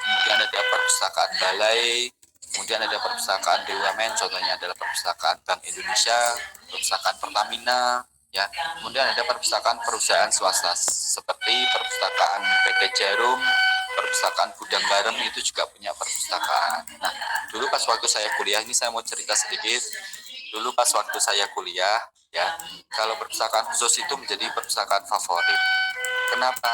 kemudian ada perpustakaan balai, kemudian ada perpustakaan BUMN, contohnya adalah perpustakaan Bank Indonesia, perpustakaan Pertamina, ya. Kemudian ada perpustakaan perusahaan swasta seperti perpustakaan PT Jarum, perpustakaan Gudang Garam, itu juga punya perpustakaan. Nah, dulu pas waktu saya kuliah, ini saya mau cerita sedikit. Dulu pas waktu saya kuliah, ya, kalau perpustakaan khusus itu menjadi perpustakaan favorit. Kenapa?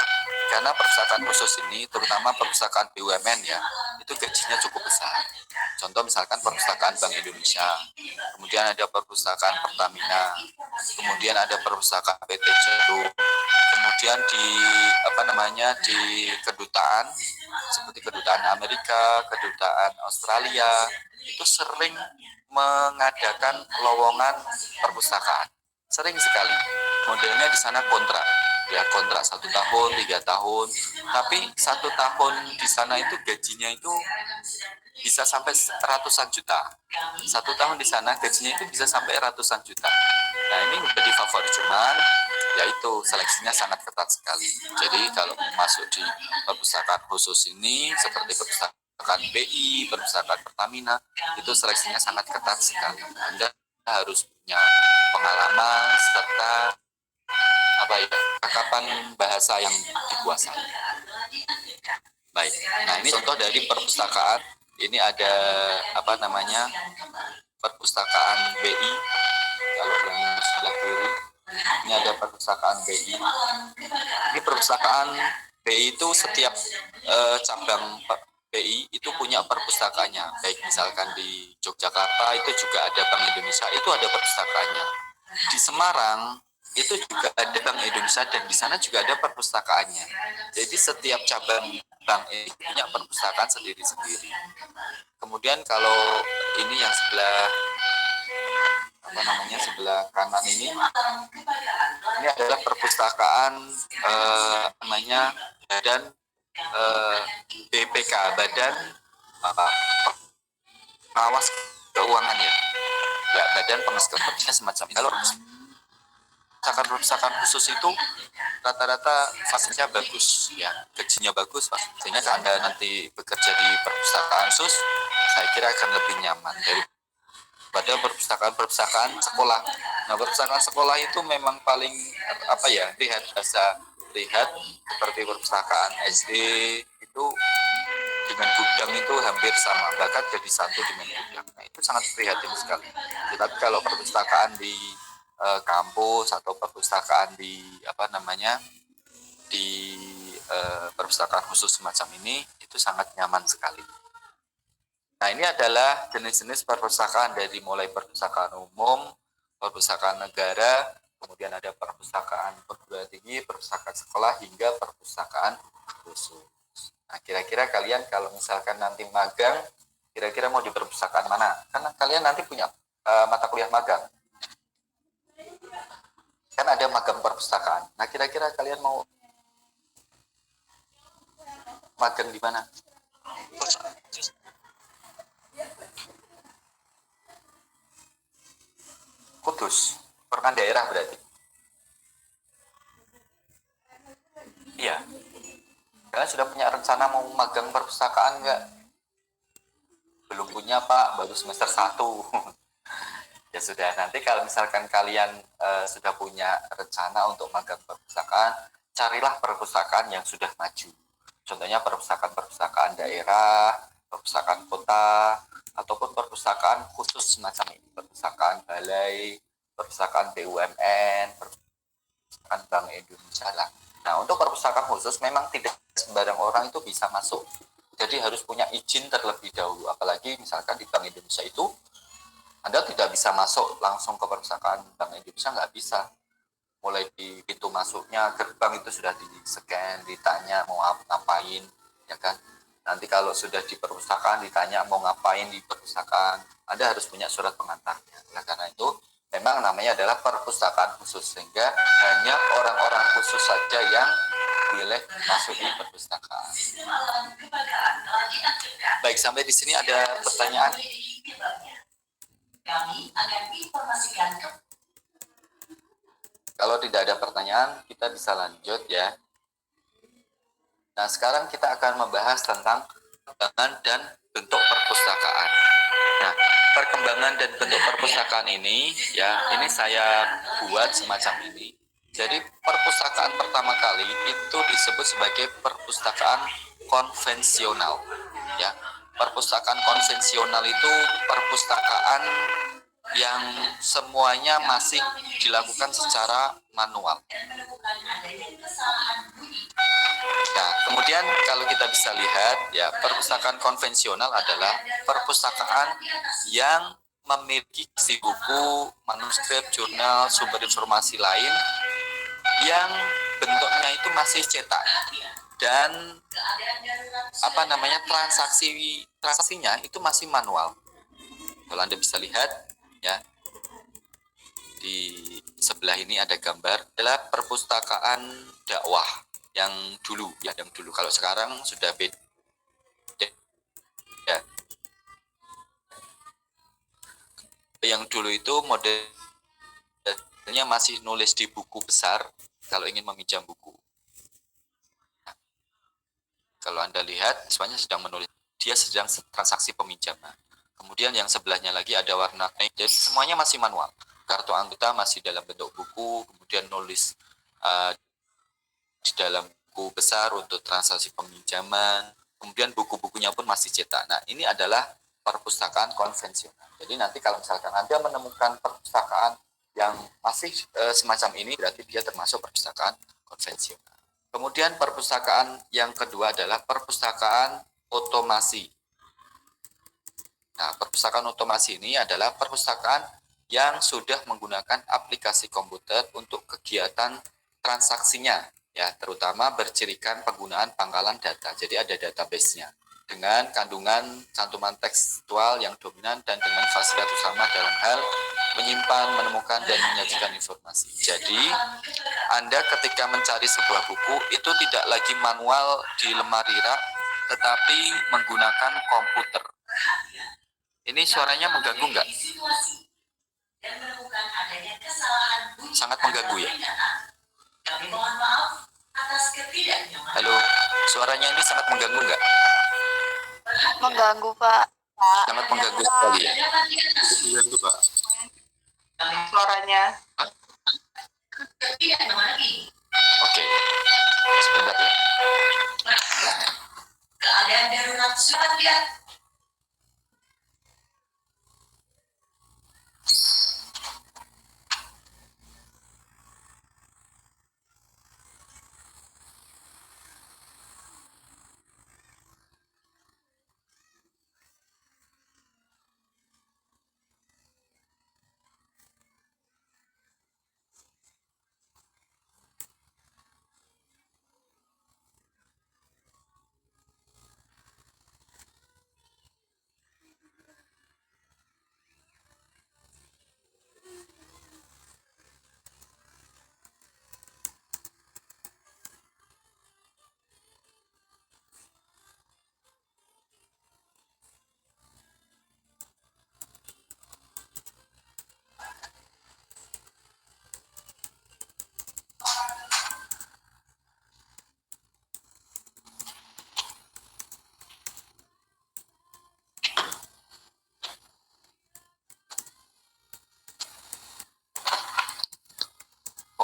Karena perpustakaan khusus ini, terutama perpustakaan BUMN ya, itu gajinya cukup besar. Contoh misalkan perpustakaan Bank Indonesia, kemudian ada perpustakaan Pertamina, kemudian ada perpustakaan PT Jarum, kemudian di kedutaan seperti kedutaan Amerika, kedutaan Australia, itu sering mengadakan lowongan perpustakaan. Sering sekali. Modelnya di sana kontrak. Ya, kontrak 1 tahun, 3 tahun. Tapi 1 tahun di sana itu gajinya itu bisa sampai ratusan juta. 1 tahun di sana gajinya itu bisa sampai ratusan juta. Nah, ini menjadi favorit, cuman yaitu seleksinya sangat ketat sekali. Jadi kalau masuk di perpustakaan khusus ini seperti perpustakaan BI, perpustakaan Pertamina, itu seleksinya sangat ketat sekali. Anda harus punya pengalaman serta apa ya, cakapan bahasa yang dikuasai. Baik, nah ini contoh dari perpustakaan. Ini ada apa namanya, perpustakaan BI. Kalau yang sebelah kiri ini ada perpustakaan BI. Ini perpustakaan BI itu setiap cabang BI itu punya perpustakaannya. Baik misalkan di Yogyakarta itu juga ada Bank Indonesia, itu ada perpustakaannya. Di Semarang itu juga ada Bank Indonesia dan di sana juga ada perpustakaannya. Jadi setiap cabang bank ini punya perpustakaan sendiri-sendiri. Kemudian kalau ini yang sebelah apa namanya, sebelah kanan ini adalah perpustakaan namanya Badan BPK, Badan Pengawas Keuangan ya, Badan Pengawas Keuangan semacam ini. Kalau perpustakaan khusus itu rata-rata fasilitasnya bagus ya, gajinya bagus Pak, sehingga Anda nanti bekerja di perpustakaan khusus saya kira akan lebih nyaman daripada perpustakaan sekolah. Nah, perpustakaan sekolah itu memang paling apa ya, lihat seperti perpustakaan SD itu dengan gudang itu hampir sama, bahkan jadi satu dengan gudang. Nah, itu sangat prihatin sekali. Tetapi kalau perpustakaan di kampus atau perpustakaan di apa namanya, di perpustakaan khusus semacam ini itu sangat nyaman sekali. Nah, ini adalah jenis-jenis perpustakaan dari mulai perpustakaan umum, perpustakaan negara, kemudian ada perpustakaan perguruan tinggi, perpustakaan sekolah, hingga perpustakaan khusus. Nah, kira-kira kalian kalau misalkan nanti magang, kira-kira mau di perpustakaan mana? Karena kalian nanti punya mata kuliah magang. Kan ada magang perpustakaan. Nah, kira-kira kalian mau magang di mana? Kudus, perumahan daerah berarti. Iya. Kalian sudah punya rencana mau magang perpustakaan nggak? Belum punya Pak, baru semester 1. Ya sudah, nanti kalau misalkan kalian sudah punya rencana untuk magang perpustakaan, carilah perpustakaan yang sudah maju. Contohnya perpustakaan daerah, perpustakaan kota, ataupun perpustakaan khusus semacam ini, perpustakaan balai, perpustakaan BUMN, perpustakaan Bank Indonesia lah. Nah, untuk perpustakaan khusus memang tidak sembarang orang itu bisa masuk. Jadi harus punya izin terlebih dahulu, apalagi misalkan di Bank Indonesia itu Anda tidak bisa masuk langsung ke perpustakaan Bank Indonesia, nggak bisa. Mulai di pintu masuknya, gerbang itu sudah di-scan, ditanya mau ngapain, ya kan. Nanti kalau sudah di perpustakaan ditanya mau ngapain di perpustakaan, Anda harus punya surat pengantarnya. Nah, karena itu memang namanya adalah perpustakaan khusus, sehingga hanya orang-orang khusus saja yang boleh masuk di perpustakaan. Baik, sampai di sini ada pertanyaan? Kami akan informasikan ke... Kalau tidak ada pertanyaan, kita bisa lanjut ya. Nah, sekarang kita akan membahas tentang perkembangan dan bentuk perpustakaan. Nah, perkembangan dan bentuk perpustakaan ini, ya, ini saya buat semacam ini. Jadi, perpustakaan pertama kali itu disebut sebagai perpustakaan konvensional. Ya, perpustakaan konvensional itu perpustakaan yang semuanya masih dilakukan secara manual. Nah, kemudian kalau kita bisa lihat, ya, perpustakaan konvensional adalah perpustakaan yang memiliki isi buku, manuskrip, jurnal, sumber informasi lain yang bentuknya itu masih cetak dan apa namanya, transaksinya itu masih manual. Kalau Anda bisa lihat ya, di sebelah ini ada gambar, adalah perpustakaan dakwah yang dulu ya, yang dulu. Kalau sekarang sudah beda ya. Yang dulu itu modelnya masih nulis di buku besar kalau ingin meminjam buku. Nah, kalau Anda lihat semuanya sedang menulis, dia sedang transaksi peminjaman. Kemudian yang sebelahnya lagi ada warna kuning, jadi semuanya masih manual. Kartu anggota masih dalam bentuk buku, kemudian nulis uh, di dalam buku besar untuk transaksi peminjaman, kemudian buku-bukunya pun masih cetak. Nah, ini adalah perpustakaan konvensional. Jadi nanti kalau misalkan Anda menemukan perpustakaan yang masih semacam ini, berarti dia termasuk perpustakaan konvensional. Kemudian perpustakaan yang kedua adalah perpustakaan otomasi. Nah, perpustakaan otomasi ini adalah perpustakaan yang sudah menggunakan aplikasi komputer untuk kegiatan transaksinya, ya, terutama bercirikan penggunaan pangkalan data. Jadi ada database-nya dengan kandungan cantuman tekstual yang dominan dan dengan fasilitas utama dalam hal menyimpan, menemukan, dan menyajikan informasi. Jadi, Anda ketika mencari sebuah buku, itu tidak lagi manual di lemari rak, tetapi menggunakan komputer. Ini suaranya mengganggu nggak? Sangat mengganggu ya? Kami mohon maaf atas ketidaknyamanan. Halo, suaranya ini sangat mengganggu nggak? Mengganggu, Pak. Sangat mengganggu sekali ya? Mengganggu, Pak. Suaranya. Ketidaknyamanan ini. Oke, sebentar ya. Keadaan darurat surat lihat.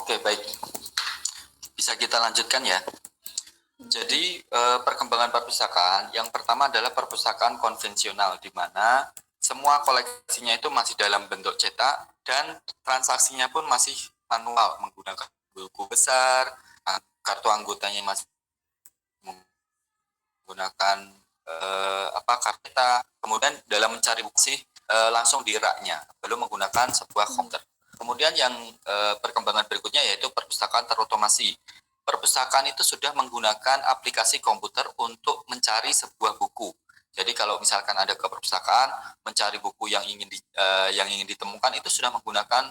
Oke, baik. Bisa kita lanjutkan ya. Jadi perkembangan perpustakaan yang pertama adalah perpustakaan konvensional, di mana semua koleksinya itu masih dalam bentuk cetak dan transaksinya pun masih manual menggunakan buku besar, kartu anggotanya masih menggunakan kartu. Kemudian dalam mencari buku langsung di raknya, belum menggunakan sebuah komputer. Kemudian yang perkembangan berikutnya yaitu perpustakaan terotomasi. Perpustakaan itu sudah menggunakan aplikasi komputer untuk mencari sebuah buku. Jadi kalau misalkan ada ke perpustakaan mencari buku yang ingin ditemukan, itu sudah menggunakan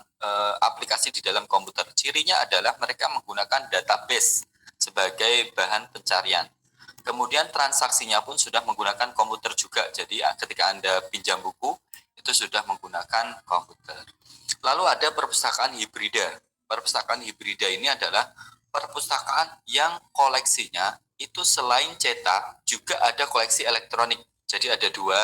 aplikasi di dalam komputer. Cirinya adalah mereka menggunakan database sebagai bahan pencarian. Kemudian transaksinya pun sudah menggunakan komputer juga. Jadi ketika Anda pinjam buku itu sudah menggunakan komputer. Lalu ada perpustakaan hibrida. Perpustakaan hibrida ini adalah perpustakaan yang koleksinya itu selain cetak juga ada koleksi elektronik. Jadi ada dua,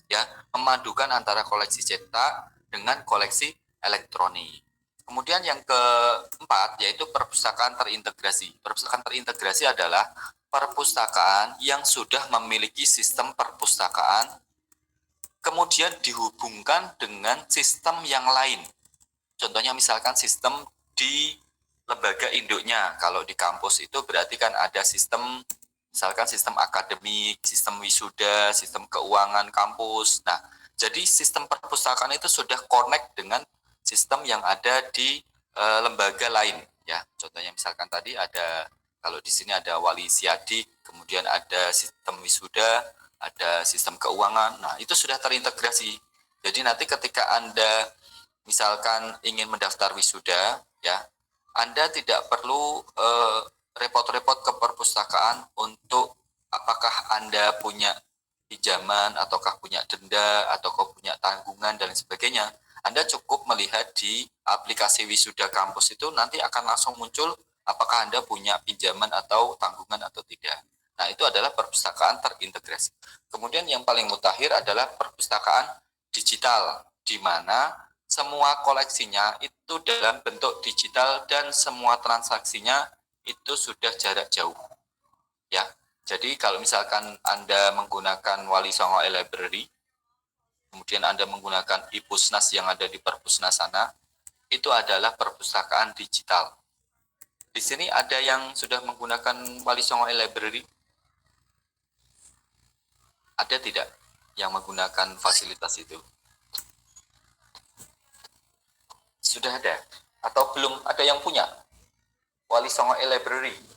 ya, memadukan antara koleksi cetak dengan koleksi elektronik. Kemudian yang keempat yaitu perpustakaan terintegrasi. Perpustakaan terintegrasi adalah perpustakaan yang sudah memiliki sistem perpustakaan kemudian dihubungkan dengan sistem yang lain. Contohnya misalkan sistem di lembaga induknya. Kalau di kampus itu berarti kan ada sistem, misalkan sistem akademik, sistem wisuda, sistem keuangan kampus. Nah, jadi sistem perpustakaan itu sudah connect dengan sistem yang ada di lembaga lain. Ya, contohnya misalkan tadi ada, kalau di sini ada wali siadik, kemudian ada sistem wisuda, ada sistem keuangan. Nah, itu sudah terintegrasi. Jadi nanti ketika Anda misalkan ingin mendaftar wisuda, ya, Anda tidak perlu repot-repot ke perpustakaan untuk apakah Anda punya pinjaman, ataukah punya denda, ataukah punya tanggungan, dan sebagainya. Anda cukup melihat di aplikasi wisuda kampus itu nanti akan langsung muncul apakah Anda punya pinjaman atau tanggungan atau tidak. Nah, itu adalah perpustakaan terintegrasi. Kemudian yang paling mutakhir adalah perpustakaan digital, di mana semua koleksinya itu dalam bentuk digital dan semua transaksinya itu sudah jarak jauh. Ya. Jadi kalau misalkan Anda menggunakan Wali Songo e-Library, kemudian Anda menggunakan e-Pusnas yang ada di Perpusnas sana, itu adalah perpustakaan digital. Di sini ada yang sudah menggunakan Wali Songo e-Library? Ada tidak yang menggunakan fasilitas itu? Sudah ada? Atau belum ada yang punya Wali Songo e-Library?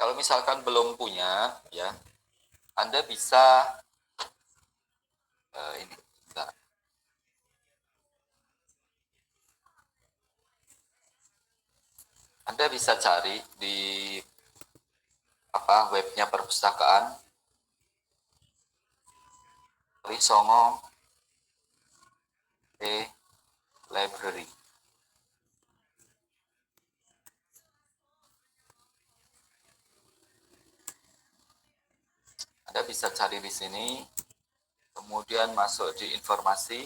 Kalau misalkan belum punya, ya, Anda bisa ini, bentar. Anda bisa cari di webnya perpustakaan Wali Songo e-Library. Anda bisa cari di sini, kemudian masuk di informasi,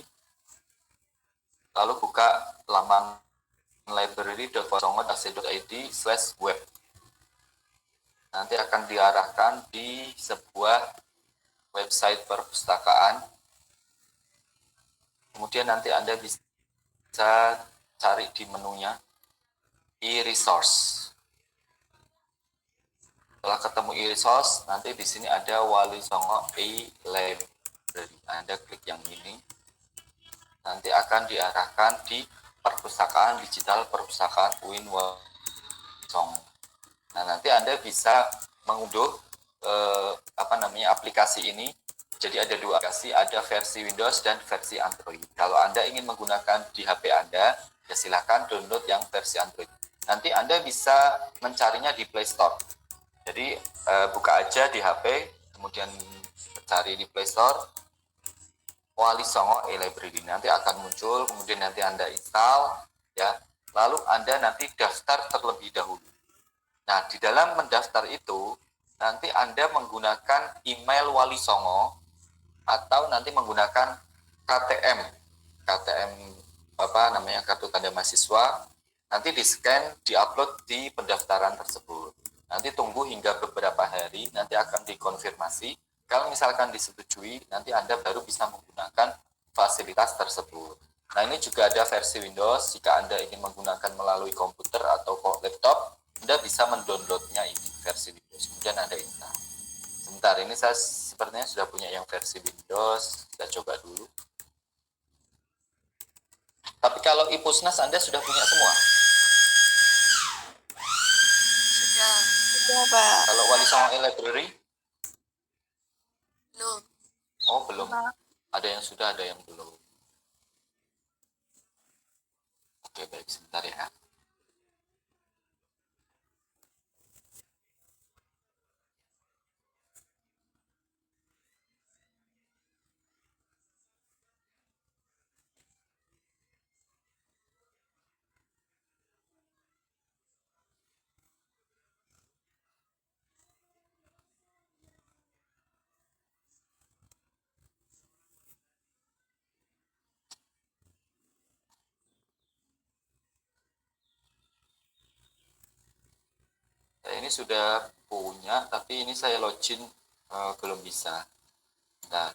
lalu buka laman library.songo.ac.id/web. Nanti akan diarahkan di sebuah website perpustakaan. Kemudian nanti Anda bisa cari di menunya e-resource. Setelah ketemu e-resource, nanti di sini ada Wali Songo e-Library. Anda klik yang ini, nanti akan diarahkan di perpustakaan digital perpustakaan UIN Wali Songo. Nah, nanti Anda bisa mengunduh aplikasi ini. Jadi ada dua aplikasi, ada versi Windows dan versi Android. Kalau Anda ingin menggunakan di HP Anda, ya silahkan download yang versi Android. Nanti Anda bisa mencarinya di Play Store. Jadi buka aja di HP, kemudian cari di Play Store Wali Songo e-Library. Nanti akan muncul, kemudian nanti Anda install, ya. Lalu Anda nanti daftar terlebih dahulu. Nah, di dalam mendaftar itu nanti Anda menggunakan email Wali Songo atau nanti menggunakan KTM kartu tanda mahasiswa. Nanti di-scan, di-upload di pendaftaran tersebut. Nanti tunggu hingga beberapa hari, nanti akan dikonfirmasi. Kalau misalkan disetujui, nanti Anda baru bisa menggunakan fasilitas tersebut. Nah, ini juga ada versi Windows. Jika Anda ingin menggunakan melalui komputer atau laptop, Anda bisa mendownloadnya ini, versi Windows. Kemudian Anda install. Sebentar, ini saya sepertinya sudah punya yang versi Windows. Kita coba dulu. Tapi kalau e-Pusnas Anda sudah punya semua? Sudah, Pak. Kalau Wali Songo e-Library? Belum. Oh, belum. Ada yang sudah, ada yang belum. Oke, baik. Sebentar ya. Saya ini sudah punya, tapi ini saya login belum bisa. Nah,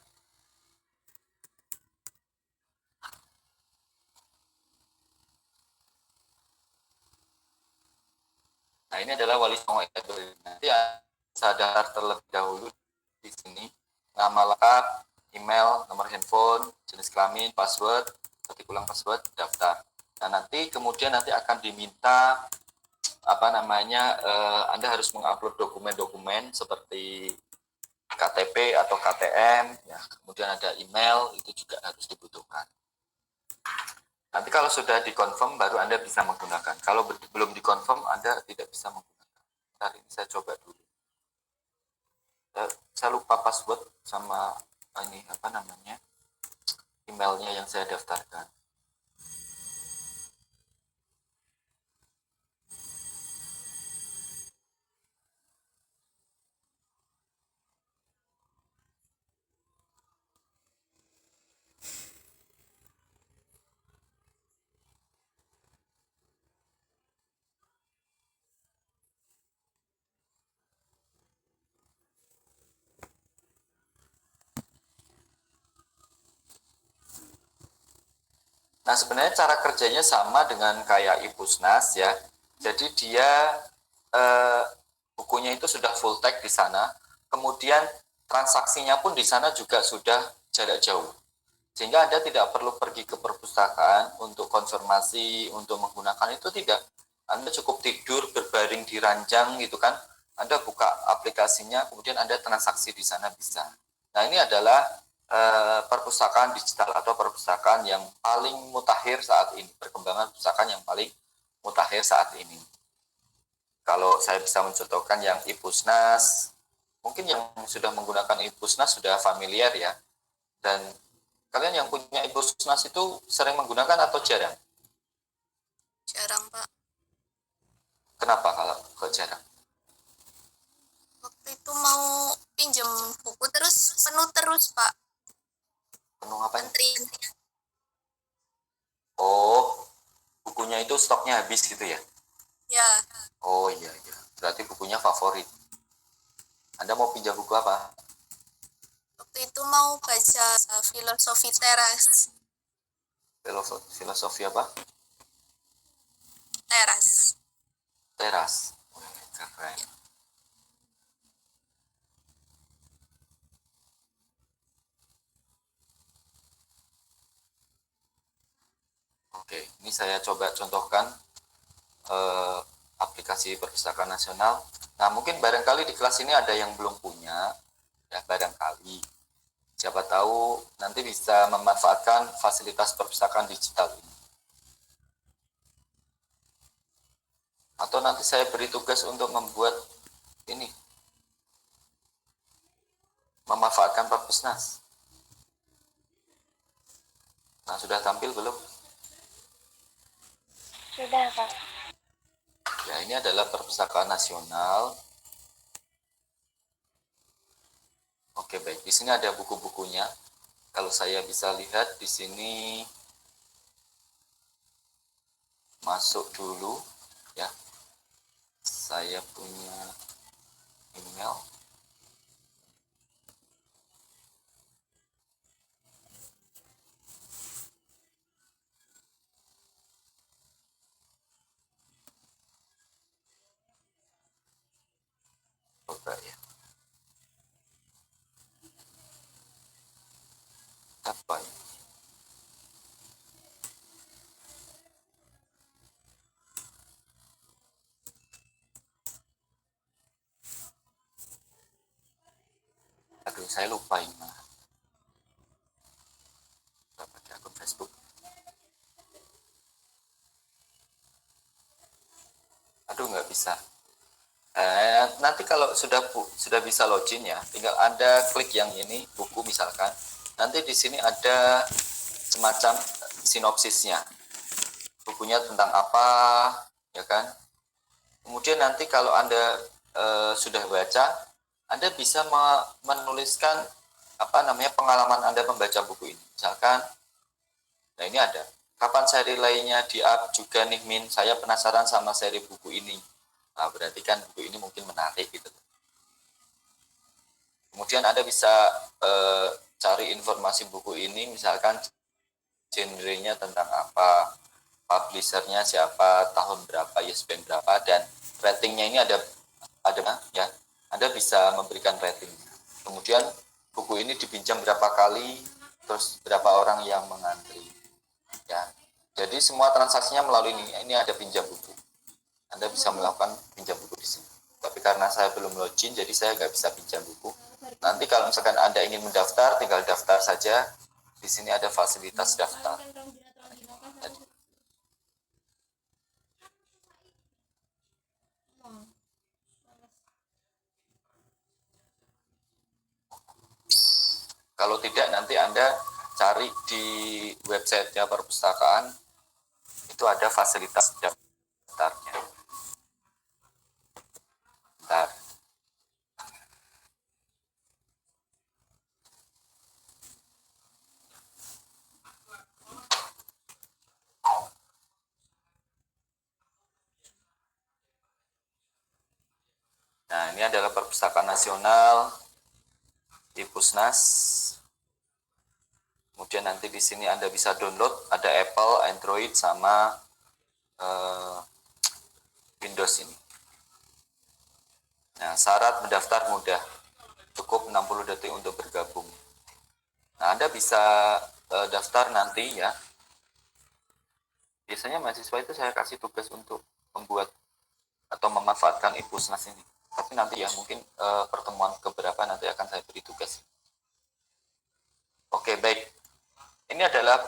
ini adalah Wali Songo e-Library. Nanti sadar terlebih dahulu di sini nama lengkap, email, nomor handphone, jenis kelamin, password, ketik ulang password, daftar. Nah, nanti kemudian nanti akan diminta Anda harus mengupload dokumen-dokumen seperti KTP atau KTM, ya, kemudian ada email, itu juga harus dibutuhkan. Nanti kalau sudah dikonfirm baru Anda bisa menggunakan. Kalau belum dikonfirm Anda tidak bisa menggunakan. Ntar ini saya coba dulu. Saya lupa password sama emailnya yang saya daftarkan. Nah, sebenarnya cara kerjanya sama dengan kayak Ipusnas ya. Jadi dia bukunya itu sudah full text di sana. Kemudian transaksinya pun di sana juga sudah jarak jauh. Sehingga Anda tidak perlu pergi ke perpustakaan untuk konfirmasi, untuk menggunakan itu tidak. Anda cukup tidur berbaring di ranjang gitu kan. Anda buka aplikasinya, kemudian Anda transaksi di sana bisa. Nah, ini adalah perpustakaan digital atau perpustakaan yang paling mutakhir saat ini, perkembangan perpustakaan yang paling mutakhir saat ini. Kalau saya bisa mencontohkan yang Ipusnas, mungkin yang sudah menggunakan Ipusnas sudah familiar ya. Dan kalian yang punya Ipusnas itu sering menggunakan atau jarang? Jarang, Pak. Kenapa kalau kok jarang? Waktu itu mau pinjam buku terus penuh terus, Pak. Penuh apa? Antrian. Oh, bukunya itu stoknya habis gitu ya? Ya, Oh iya, iya. Berarti bukunya favorit. Anda mau pinjam buku apa? waktu itu mau baca filosofi teras. Filosofi apa? Teras. Teras. Keren. Oke, ini saya coba contohkan aplikasi perpustakaan nasional. Nah, mungkin barangkali di kelas ini ada yang belum punya, ya barangkali. Siapa tahu nanti bisa memanfaatkan fasilitas perpustakaan digital ini. Atau nanti saya beri tugas untuk membuat ini, memanfaatkan Perpusnas. Nah, sudah tampil belum? Sudah, Pak. Ya, ini adalah perpustakaan nasional. Oke, baik. Di sini ada buku-bukunya. Kalau saya bisa lihat di sini masuk dulu ya. Saya punya email. Coba ya. Apa ini? Aduh, saya lupa ini. Kita pakai akun Facebook. Aduh, nggak bisa. Nanti kalau sudah bisa login ya, tinggal Anda klik yang ini, buku misalkan. Nanti di sini ada semacam sinopsisnya. Bukunya tentang apa, ya kan? Kemudian nanti kalau Anda sudah baca, Anda bisa menuliskan apa namanya pengalaman Anda membaca buku ini. Misalkan, nah ini ada. Kapan seri lainnya di up juga nih Min, saya penasaran sama seri buku ini. Nah, berarti kan buku ini mungkin menarik gitu. Kemudian Anda bisa cari informasi buku ini, misalkan genrenya tentang apa, publishernya siapa, tahun berapa, ISBN berapa, dan ratingnya ini ada ya. Anda bisa memberikan ratingnya. Kemudian buku ini dipinjam berapa kali, terus berapa orang yang mengantri. Ya, jadi semua transaksinya melalui ini ada pinjam buku. Anda bisa melakukan pinjam buku di sini. Tapi karena saya belum login, jadi saya nggak bisa pinjam buku. Nanti kalau misalkan Anda ingin mendaftar, tinggal daftar saja. Di sini ada fasilitas daftar. Kalau tidak, nanti Anda cari di websitenya perpustakaan, itu ada fasilitas daftarnya. Bentar. Nah, ini adalah perpustakaan nasional di Pusnas. Kemudian nanti di sini Anda bisa download, ada Apple, Android, sama Windows ini. Nah, syarat mendaftar mudah, cukup 60 detik untuk bergabung. Nah, Anda bisa daftar nanti ya. Biasanya mahasiswa itu saya kasih tugas untuk membuat atau memanfaatkan e-Pusnas ini. Tapi nanti ya, mungkin pertemuan keberapa nanti akan saya beri tugas. Oke, baik. Ini adalah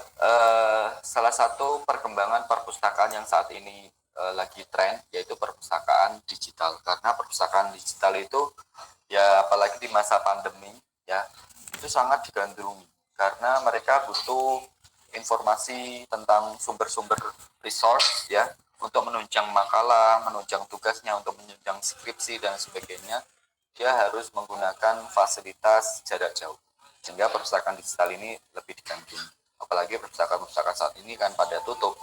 salah satu perkembangan perpustakaan yang saat ini lagi tren, yaitu perpustakaan digital. Karena perpustakaan digital itu ya apalagi di masa pandemi ya itu sangat digandrungi karena mereka butuh informasi tentang sumber-sumber resource ya untuk menunjang makalah, menunjang tugasnya, untuk menunjang skripsi dan sebagainya. Dia harus menggunakan fasilitas jarak jauh. Sehingga perpustakaan digital ini lebih digandrungi. Apalagi perpustakaan saat ini kan pada tutup.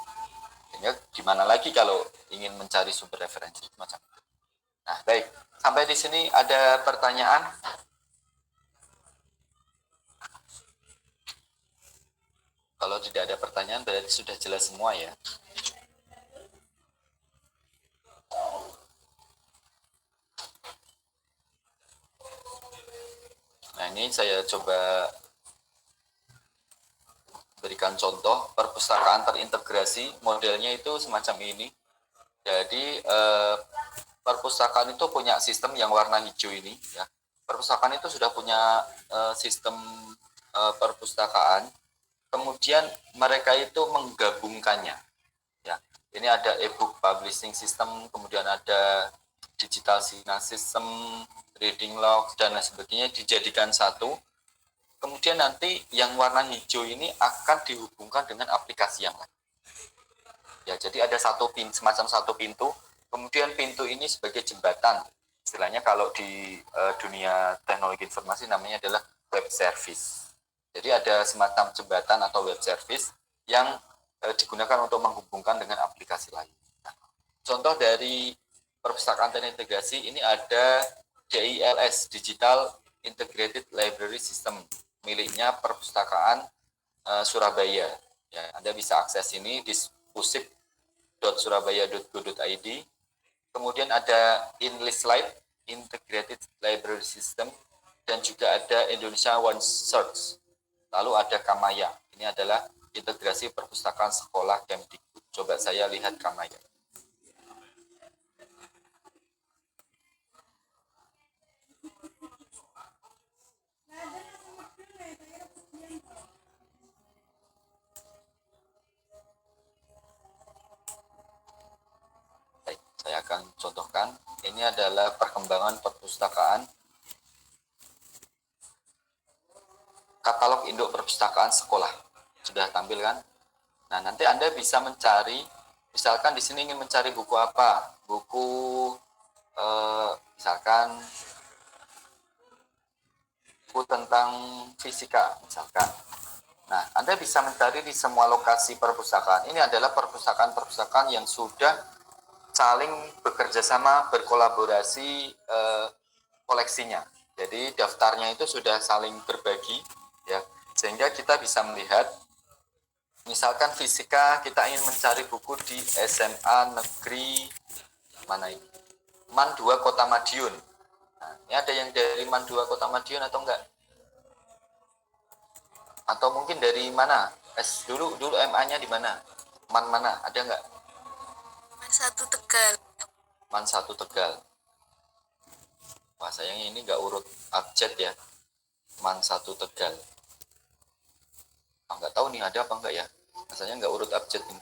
Sehingga gimana lagi kalau ingin mencari sumber referensi macam itu. Nah, baik. Sampai di sini ada pertanyaan? Kalau tidak ada pertanyaan berarti sudah jelas semua ya. Nah, ini saya coba berikan contoh perpustakaan terintegrasi. Modelnya itu semacam ini. Jadi perpustakaan itu punya sistem yang warna hijau ini ya. Perpustakaan itu sudah punya sistem perpustakaan. Kemudian mereka itu menggabungkannya ya. Ini ada e-book publishing system, kemudian ada digital signal system, reading log dan lain sebagainya dijadikan satu. Kemudian nanti yang warna hijau ini akan dihubungkan dengan aplikasi yang lain. Ya, jadi ada semacam satu pintu. Kemudian pintu ini sebagai jembatan. Istilahnya kalau di dunia teknologi informasi namanya adalah web service. Jadi ada semacam jembatan atau web service yang digunakan untuk menghubungkan dengan aplikasi lain. Nah, contoh dari perpustakaan terintegrasi ini ada DILS, Digital Integrated Library System, miliknya perpustakaan Surabaya. Ya, Anda bisa akses ini di pusip.surabaya.go.id. Kemudian ada InListLib, Integrated Library System, dan juga ada Indonesia One Search. Lalu ada Kamaya. Ini adalah integrasi perpustakaan sekolah Kemdikbud. Coba saya lihat Kamaya. Baik, saya akan contohkan. Ini adalah perkembangan perpustakaan katalog induk perpustakaan sekolah. Sudah tampil kan? Nah, nanti Anda bisa mencari, misalkan di sini ingin mencari buku apa? Buku, misalkan, buku tentang fisika, misalkan. Nah, Anda bisa mencari di semua lokasi perpustakaan. Ini adalah perpustakaan-perpustakaan yang sudah saling bekerja sama, berkolaborasi koleksinya. Jadi daftarnya itu sudah saling berbagi, ya, sehingga kita bisa melihat, misalkan fisika kita ingin mencari buku di SMA Negeri mana ini? MAN 2 Kota Madiun. Nah, ini ada yang dari MAN 2 Kota Madiun atau enggak? Atau mungkin dari mana? Dulu MA-nya di mana? MAN mana? Ada enggak? MAN 1 Tegal. MAN 1 Tegal. Wah, sayangnya ini enggak urut abjad ya. MAN 1 Tegal. Enggak tahu nih ada apa enggak ya. Rasanya enggak urut abjad ini.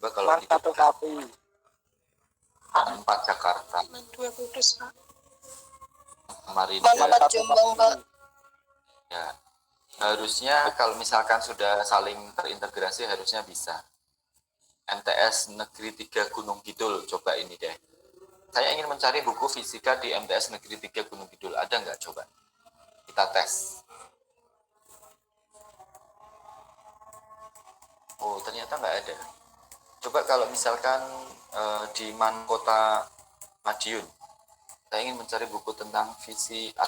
Coba kalau MAN 1 Kapi. 4 Jakarta. MAN 2 Kudus, Pak. Kemarin MAN 4 Jombang, Pak. ya. Harusnya kalau misalkan sudah saling terintegrasi harusnya bisa. MTS Negeri 3 Gunung Kidul, coba ini deh. Saya ingin mencari buku fisika di MTS Negeri 3 Gunung Kidul. Ada nggak? Coba kita tes. Oh, ternyata nggak ada. Coba kalau misalkan di MAN Kota Madiun, saya ingin mencari buku tentang fisika